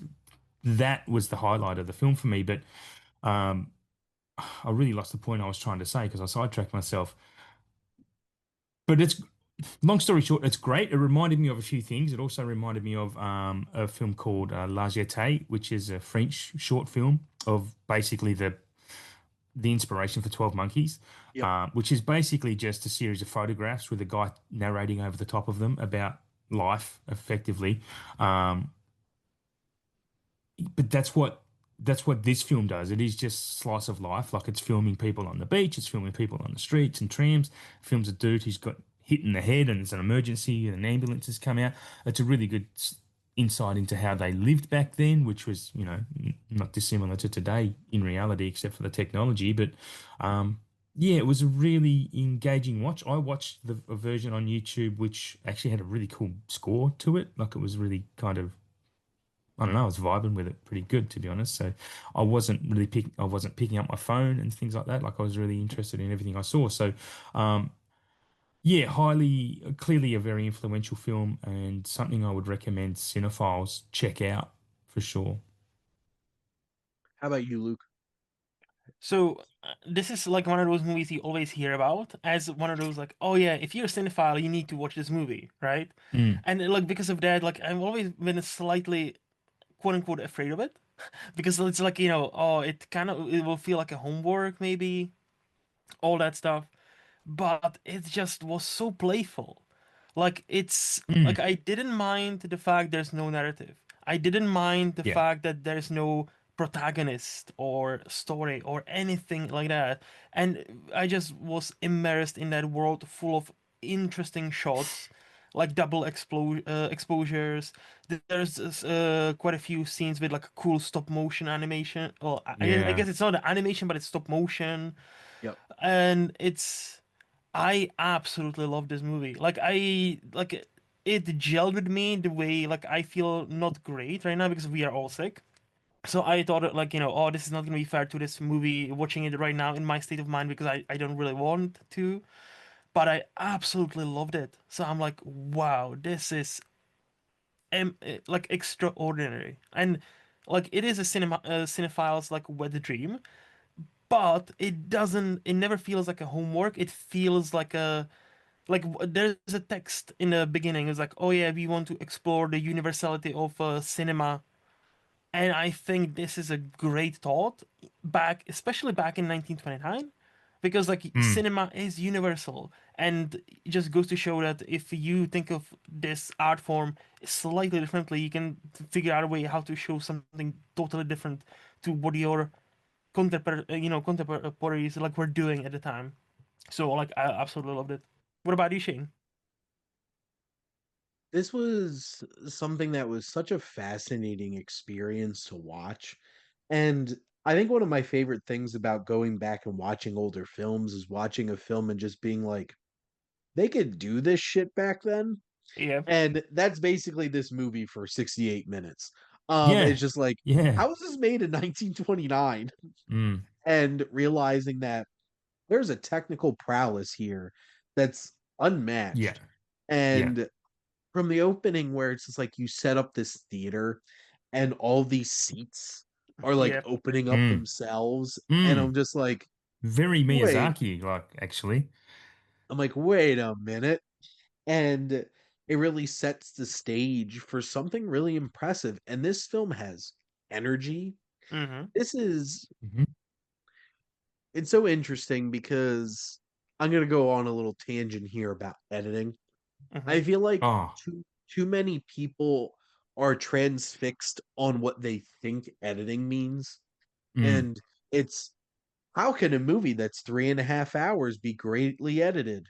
that was the highlight of the film for me. But I really lost the point I was trying to say because I sidetracked myself. But it's long story short, it's great. It reminded me of a few things. It also reminded me of a film called La Jetée, which is a French short film of basically the inspiration for 12 Monkeys, Yep. which is basically just a series of photographs with a guy narrating over the top of them about life, effectively. Um, but that's what this film does. It is just slice of life. Like it's filming people on the beach, it's filming people on the streets and trams. It films a dude who's got hit in the head and it's an emergency and an ambulance has come out. It's a really good insight into how they lived back then, which was, not dissimilar to today in reality, except for the technology. But yeah, it was a really engaging watch. I watched a version on YouTube which actually had a really cool score to it. Like it was really kind of, I don't know, I was vibing with it pretty good, to be honest. So I wasn't picking up my phone and things like that. Like I was really interested in everything I saw. So, yeah, clearly a very influential film and something I would recommend cinephiles check out for sure. How about you, Luke? So this is like one of those movies you always hear about as one of those like, oh yeah, if you're a cinephile, you need to watch this movie, right? Mm, And like because of that, like I've always been slightly quote unquote afraid of it because it's like, oh, it will feel like a homework maybe, all that stuff. But it just was so playful. Like it's like mm, I didn't mind the fact there's no narrative. I didn't mind the yeah. fact that there's no protagonist or story or anything like that. And I just was immersed in that world full of interesting shots, like exposures. There's quite a few scenes with like a cool stop motion animation. Well, I guess Yeah. it's not an animation, but it's stop motion, Yep. and I absolutely love this movie. Like it gelled with me the way like I feel not great right now because we are all sick. So I thought like, oh, this is not gonna be fair to this movie watching it right now in my state of mind because I don't really want to. But I absolutely loved it. So I'm like, wow, this is like extraordinary. And like it is a cinephile's like wet dream, but it never feels like a homework. It feels like there's a text in the beginning. It's like, oh yeah, we want to explore the universality of cinema, and I think this is a great thought especially back in 1929, because like Mm, cinema is universal, and it just goes to show that if you think of this art form slightly differently, you can figure out a way how to show something totally different to what your contemporaries like were doing at the time. So like I absolutely loved it. What about you, Shane? This was something that was such a fascinating experience to watch. And I think one of my favorite things about going back and watching older films is watching a film and just being like, they could do this shit back then. Yeah. And that's basically this movie for 68 minutes. It's yeah. just like, Yeah. how was this made in 1929? Mm, And realizing that there's a technical prowess here that's yeah. unmatched. Yeah. And from the opening where it's just like you set up this theater and all these seats are like Yeah. opening up Mm, themselves, and mm. I'm just like, Very wait, Miyazaki, like actually. wait a minute. And it really sets the stage for something really impressive. And this film has energy. Mm-hmm. This is Hmm. it's so interesting because I'm gonna go on a little tangent here about editing. Mm-hmm. I feel like Oh. too many people are transfixed on what they think editing means. Mm, And it's how can a movie that's 3.5 hours be greatly edited?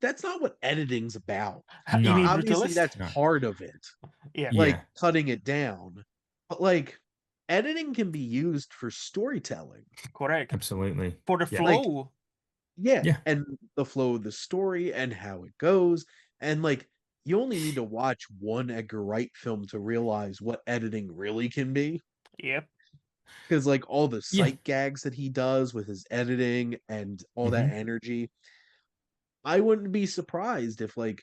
That's not what editing's about. You mean no. Obviously, Brutalist? that's No. part of it, Yeah. like Yeah. cutting it down. But like editing can be used for storytelling. Correct. Absolutely. For the Yeah. Like, flow. yeah, Yeah. and the flow of the story and how it goes. And like you only need to watch one Edgar Wright film to realize what editing really can be. Yep. Because like all the Yeah. sight gags that he does with his editing and all that Hmm. energy, I wouldn't be surprised if like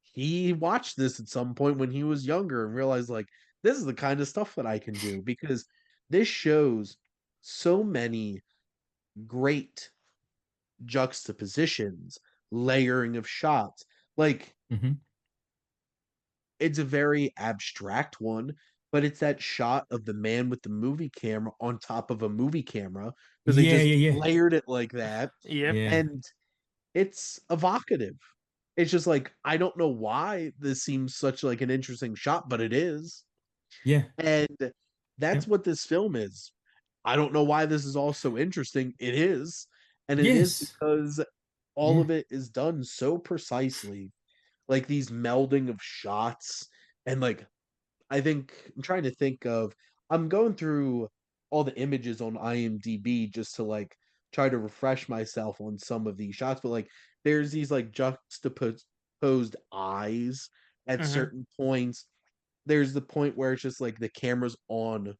he watched this at some point when he was younger and realized like this is the kind of stuff that I can do because this shows so many great juxtapositions, layering of shots. Like, Hmm. it's a very abstract one, but it's that shot of the man with the movie camera on top of a movie camera because they Yeah, just yeah, yeah, layered it like that. Yep. yeah, And it's evocative. It's just like, I don't know why this seems such like an interesting shot, but it is. yeah, And yeah. that's what this film is. I don't know why this is all so interesting. It is. And it is Yes, because all yeah, of it is done so precisely. Like these melding of shots and like I'm trying to think of I'm going through all the images on IMDb just to like try to refresh myself on some of these shots, but like there's these like juxtaposed eyes at Mm-hmm. certain points. There's the point where it's just like the camera's on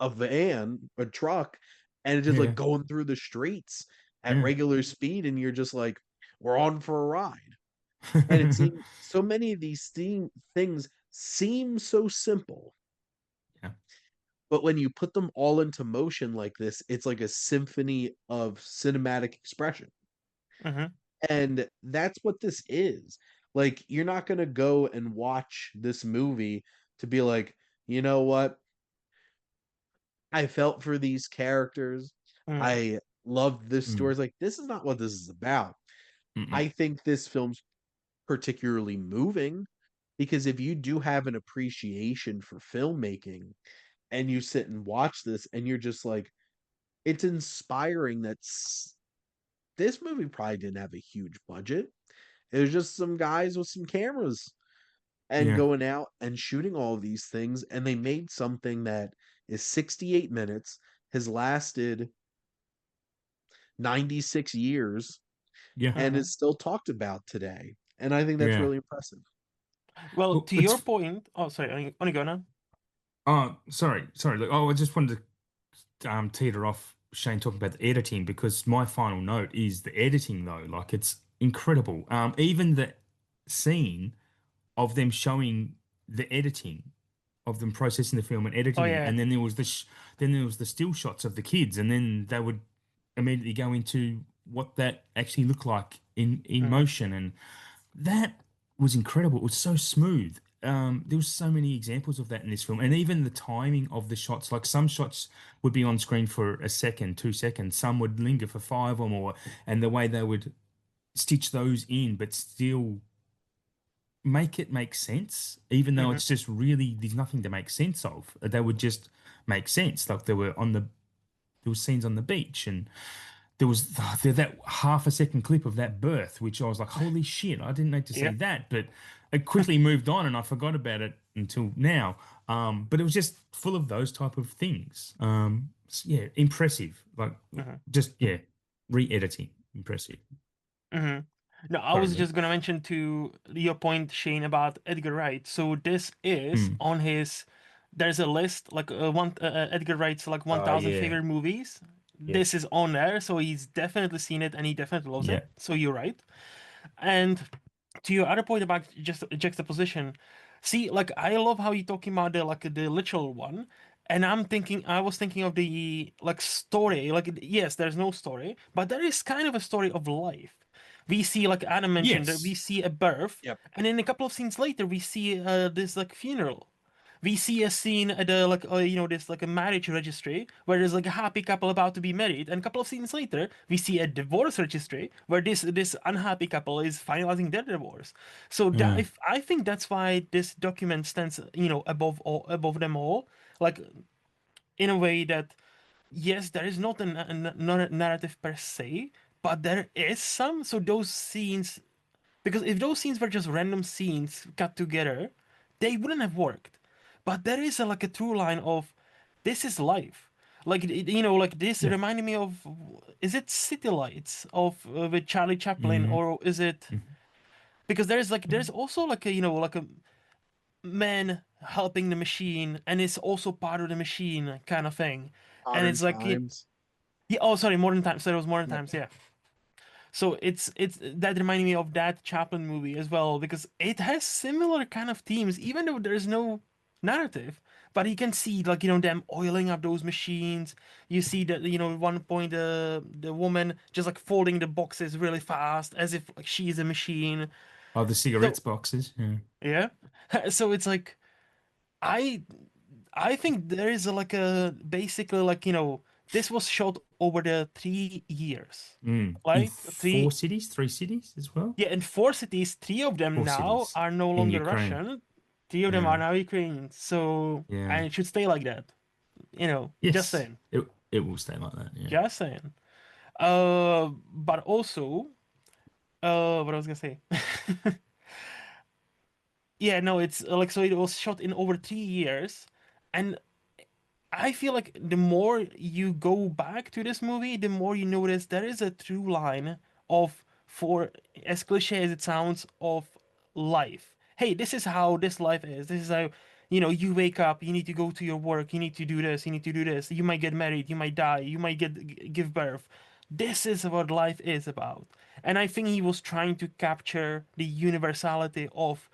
a truck, and it's just like yeah, going through the streets at yeah. regular speed, and you're just like, we're on for a ride. And it seems so many of things seem so simple, Yeah, but when you put them all into motion like this, it's like a symphony of cinematic expression. Mm-hmm. And that's what this is. Like, you're not going to go and watch this movie to be like, you know what? I felt for these characters. Mm-hmm. I loved this story. mm, It's like, this is not what this is about. mm-mm. I think this film's particularly moving because if you do have an appreciation for filmmaking and you sit and watch this and you're just like, it's inspiring this movie probably didn't have a huge budget. It was just some guys with some cameras and Yeah, going out and shooting all of these things, and they made something that is 68 minutes, has lasted 96 years, yeah, and Mm-hmm. is still talked about today. And I think that's yeah. really impressive. Well, Well, to your it's point. Oh, sorry. Only go now. oh, sorry. Look, oh, I just wanted to teeter off Shane talking about the editing because my final note is the editing though. Like it's incredible. Even the scene of them showing the editing of them processing the film and Oh editing it, yeah. and then there was then there was the still shots of the kids, and then they would immediately go into what that actually looked like in Mm-hmm. motion, and that was incredible. It was so smooth. There was so many examples of that in this film, and even the timing of the shots. Like some shots would be on screen for a second, 2 seconds. Some would linger for five or more, and the way they would stitch those in, but still make it make sense, even though Mm-hmm. it's just really there's nothing to make sense of. They would just make sense. Like there was scenes on the beach, and there was that half a second clip of that birth, which I was like, holy shit, I didn't need to see Yep. that. But it quickly moved on and I forgot about it until now. But it was just full of those type of things. Yeah, impressive. Like Mm-hmm. just yeah, re-editing. Impressive. Mm-hmm. No, I Sorry, was Luke. just gonna mention to your point, Shane, about Edgar Wright. So this is Mm. on his. There's a list like Edgar Wright's like Oh 1,000 yeah. favorite movies. Yeah. This is on there, so he's definitely seen it and he definitely loves it. Yeah. So you're right. And to your other point about just juxtaposition, see, like I love how you're talking about the literal one, and I was thinking of the like story. Like yes, there's no story, but there is kind of a story of life. We see, like Adam mentioned, that we Yes. see a birth, Yep. and then a couple of scenes later, we see this like funeral. We see a scene at the like this like a marriage registry where there's like a happy couple about to be married, and a couple of scenes later we see a divorce registry where this unhappy couple is finalizing their divorce. So that Mm. I think that's why this document stands above them all, like in a way that yes, there is not not a narrative per se, but there is some. So those scenes, because if those scenes were just random scenes cut together, they wouldn't have worked. But there is like a through line of this is life. Like like this Yeah. reminded me of, is it City Lights of with Charlie Chaplin, Mm. or is it, Mm. because there's also like a like a man helping the machine and it's also part of the machine kind of thing, and Modern it's like times. yeah, oh sorry, Modern Times. So it was Modern Yep. Times, yeah. So it's that reminded me of that Chaplin movie as well because it has similar kind of themes, even though there's no narrative. but you can see like, you know, them oiling up those machines. You see that, you know, at one point the woman just like folding the boxes really fast as if like she is a machine. Oh, the cigarettes So boxes. Yeah. yeah. So it's like I I think there is like a basically like, you know, this was shot over the 3 years. In Like four three, cities, 3 cities as well. yeah, in 4 cities, three of them Four now cities are no in longer Ukraine. Russian. Three of them Yeah. are now Ukrainian. So, Yeah. and it should stay like that. You know, just Yes. saying. It will stay like that. Yeah. Just saying. But also, what I was gonna say. Yeah, no, it's like so it was shot in over 3 years, and I feel like the more you go back to this movie, the more you notice there is a through line of, for as cliche as it sounds, of life. Hey, this is how this life is. This is how, you know, you wake up, you need to go to your work, you need to do this, you need to do this. You might get married, you might die, you might give birth. This is what life is about. And I think he was trying to capture the universality of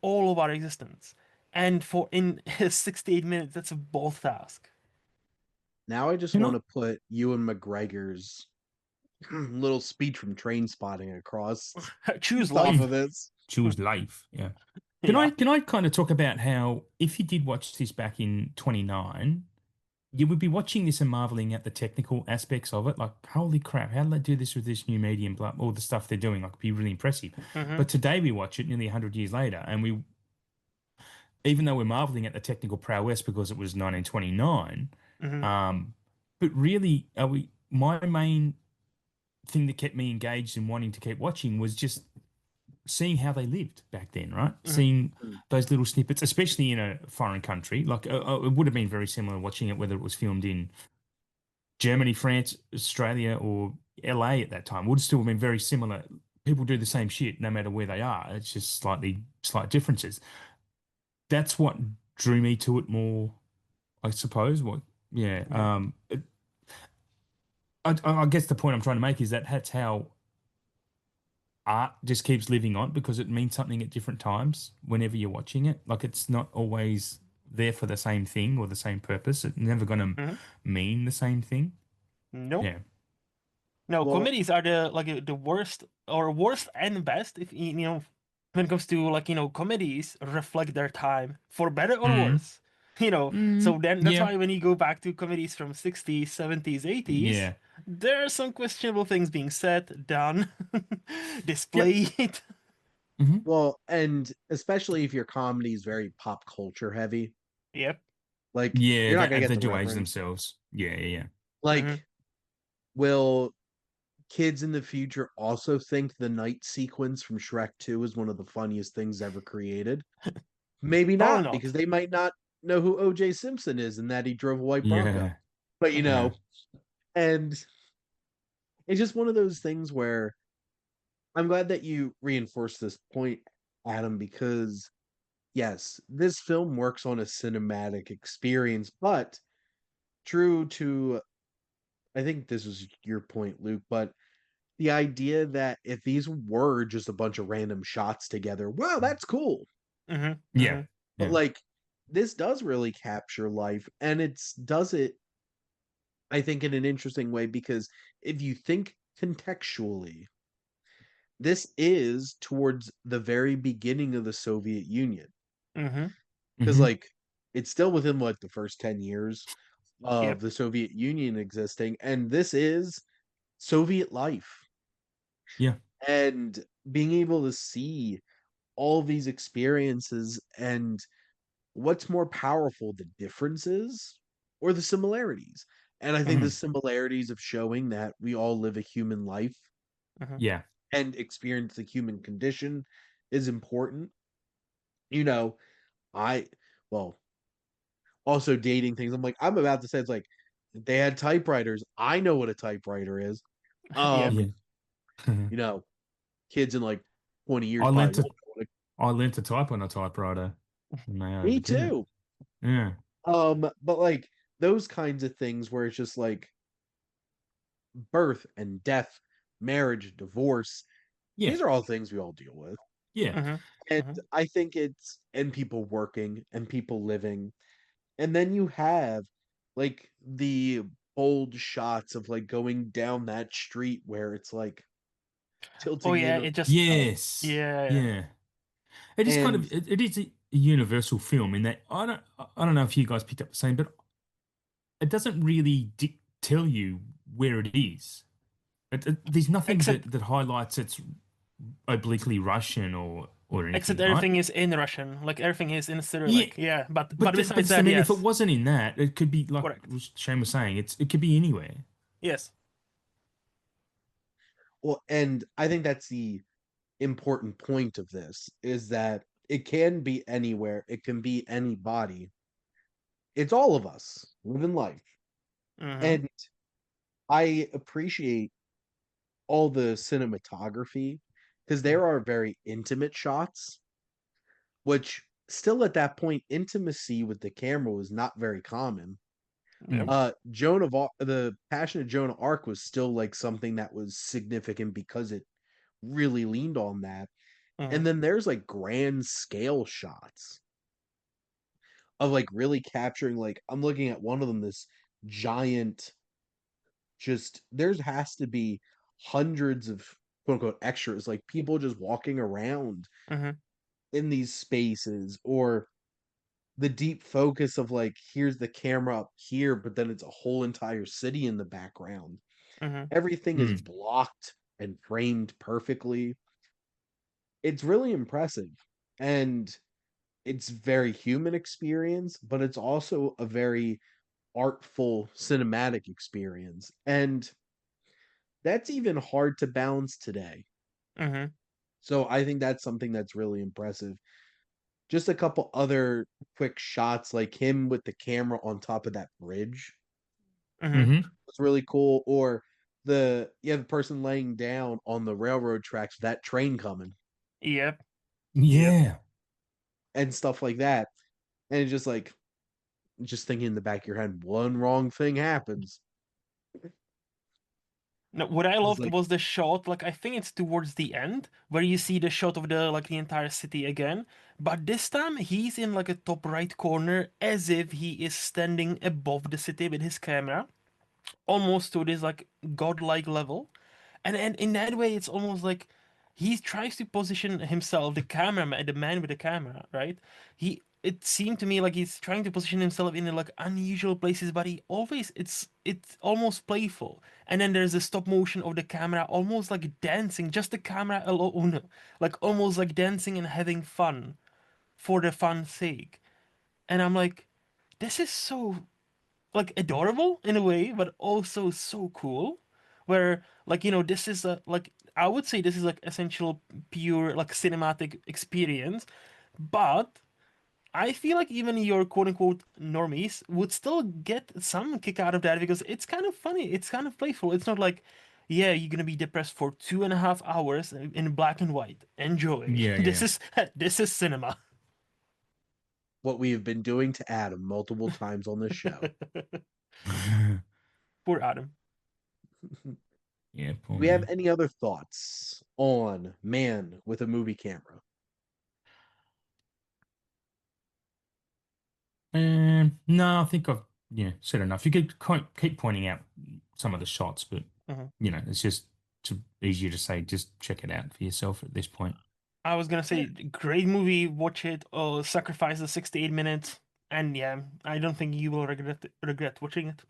all of our existence. And for in 68 minutes, that's a bold task. Now I just You want know, to put Ewan McGregor's little speech from Train Spotting across Choose top life. of this. choose life. Yeah. Yeah. Can I kind of talk about how if you did watch this back in 29, you would be watching this and marveling at the technical aspects of it. Like, holy crap, how did they do this with this new medium? Blah, all the stuff they're doing, like, it'd be really impressive. Hmm. But today we watch it nearly 100 years later, and even though we're marveling at the technical prowess because it was 1929, Hmm. um, but really, my main thing that kept me engaged and wanting to keep watching was just seeing how they lived back then, right? Hmm. Seeing Mm. those little snippets, especially in a foreign country. Like it would have been very similar watching it, whether it was filmed in Germany, France, Australia, or LA at that time. Would still have been very similar. People do the same shit no matter where they are. It's just slight differences. That's what drew me to it more, I suppose. What, yeah. Yeah. I guess the point I'm trying to make is that that's how art just keeps living on because it means something at different times whenever you're watching it. Like it's not always there for the same thing or the same purpose. It's never going to Hmm. mean the same thing. Nope. Yeah. No, Well, comedies are the worst or worst and best if you know when it comes to like, you know, comedies reflect their time for better or Mm, worse. You know, so mm, then that's yeah. why when you go back to comedies from 60s, 70s, 80s, Yeah. there are some questionable things being said, done, Yep. displayed. Hmm. well, and especially if your comedy is very pop culture heavy, Yep. like Yeah, you're not gonna they get the do age reference. themselves. Yeah, yeah, Hmm. Like, will kids in the future also think the night sequence from Shrek 2 is one of the funniest things ever created? Maybe Probably not, because not. they might not know who OJ Simpson is and that he drove a white Bronco. yeah. But Hmm. and it's just one of those things where I'm glad that you reinforced this point, Adam, because yes, this film works on a cinematic experience, but true to, I think this was your point, Luke, but the idea that if these were just a bunch of random shots together, wow, that's cool. Hmm. Yeah. Hmm. But Yeah. like this does really capture life and it's does it I think in an interesting way because if you think contextually, this is towards the very beginning of the Soviet Union. Hmm. Because Hmm. like it's still within what the first 10 years of Yep. the Soviet Union existing, and this is Soviet life. Yeah. And being able to see all these experiences and what's more powerful, the differences or the similarities? And I think the Hmm. similarities of showing that we all live a human life Hmm. Yeah. and experience the human condition is important. You know, I, well, also dating things. I'm like, I'm about to say it's like they had typewriters. I know what a typewriter is. Yep. Yeah. Um, you know, kids in like 20 years I probably learned won't to know what I learned to type on a typewriter when I me did it. too. Yeah. But like those kinds of things where it's just like birth and death, marriage, divorce. Yeah. These are all things we all deal with. Yeah. Hmm. And Hmm. I think it's and people working and people living. And then you have like the bold shots of like going down that street where it's like Oh tilting yeah, in on it just itself. Yes. yeah. Yeah. It is kind And of it is a universal film in that I don't know if you guys picked up the same, but it doesn't really tell you where it is. There's nothing Except that highlights it's obliquely Russian or except anything, right? everything is in Russian. Like everything is in Yeah, Cyrillic. Yeah, but but besides I that, mean, if it yes. wasn't in that, it could be like Correct. Shane was saying, it could be anywhere. Yes. well, and I think that's the important point of this is that it can be anywhere, it can be anybody. It's all of us living life. Mm-hmm. And I appreciate all the cinematography because there are very intimate shots, which still at that point, intimacy with the camera was not very common. Yep. Mm. The Passion of Joan of Arc was still like something that was significant because it really leaned on that. Mm-hmm. And then there's like grand scale shots of like really capturing like I'm looking at one of them, this giant just there's has to be hundreds of quote unquote extras, like people just walking around Mm-hmm. in these spaces, or the deep focus of like here's the camera up here, but then it's a whole entire city in the background. Mm-hmm. Everything is Mm. blocked and framed perfectly. It's really impressive. And it's very human experience, but it's also a very artful cinematic experience. And that's even hard to balance today. Mm-hmm. So I think that's something that's really impressive. Just a couple other quick shots, like him with the camera on top of that bridge Mm-hmm. Hmm. was really cool. Or the person laying down on the railroad tracks, that train coming Yep. Yep. Yeah. and stuff like that. And it's just thinking in the back of your head, one wrong thing happens. No, what I It's loved like was the shot, like I think it's towards the end, where you see the shot of the entire city again. But this time he's in like a top right corner as if he is standing above the city with his camera, almost to this like godlike level. And in that way it's almost like he tries to position himself, the cameraman, the man with the camera, right? It seemed to me like he's trying to position himself in like unusual places, but he always it's almost playful. And then there's a stop motion of the camera almost like dancing, just the camera alone, like almost like dancing and having fun for the fun's sake. And I'm like, this is so like adorable in a way, but also so cool. Where like this is a like I would say this is like essential pure like cinematic experience, but I feel like even your quote unquote normies would still get some kick out of that because it's kind of funny, it's kind of playful. It's not like, yeah, you're gonna be depressed for 2.5 hours in black and white. Enjoy. Yeah, This yeah. is this is cinema. what we have been doing to Adam multiple times on this show. Poor Adam. Yeah, Do poor we have man. any other thoughts on Man with a Movie Camera? No, I think I've said enough. You could keep pointing out some of the shots, but Mhm. it's just too easier to say just check it out for yourself at this point. I was gonna Yeah. say, great movie, watch it, or sacrifice the 68 minutes, and yeah, I don't think you will regret watching it.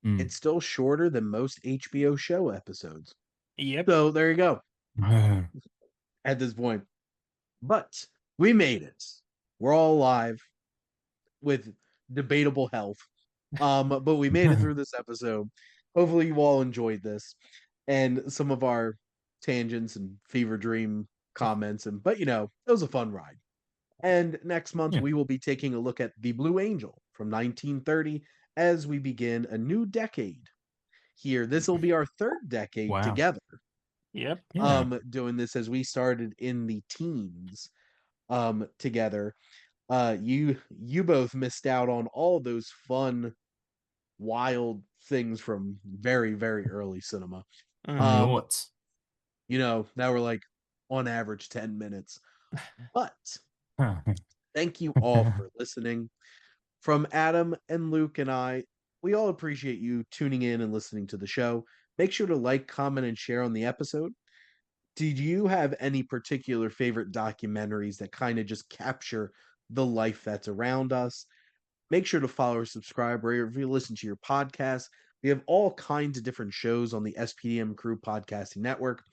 Mm. It's still shorter than most HBO show episodes. Yep. So there you go at this point. But we made it. We're all alive with debatable health. But we made it through this episode. Hopefully you all enjoyed this and some of our tangents and fever dream comments, and but it was a fun ride. And next month Yeah. we will be taking a look at The Blue Angel from 1930 as we begin a new decade here. This will be our third decade Wow. together. Yep. Yeah. Doing this as we started in the teens together. You both missed out on all those fun wild things from very, very early cinema. Hmm. Um, Noughts. that were like on average 10 minutes. But Huh. thank you all for listening. From Adam and Luke and I, we all appreciate you tuning in and listening to the show. Make sure to like, comment, and share on the episode. Did you have any particular favorite documentaries that kind of just capture the life that's around us? Make sure to follow or subscribe wherever you listen to your podcast. We have all kinds of different shows on the SPDM Crew Podcasting Network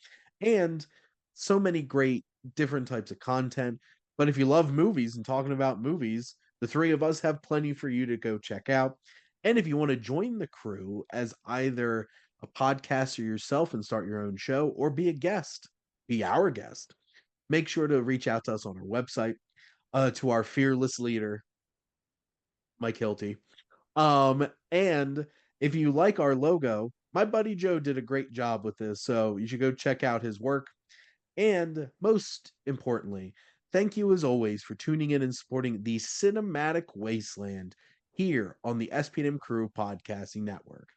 and so many great different types of content. But if you love movies and talking about movies, the three of us have plenty for you to go check out. And if you want to join the crew as either a podcaster yourself and start your own show or be a guest, be our guest, make sure to reach out to us on our website, to our fearless leader, Mike Hilty. And if you like our logo, my buddy Joe did a great job with this, so you should go check out his work. And most importantly, thank you as always for tuning in and supporting the cinematic wasteland here on the SPM Crew Podcasting Network.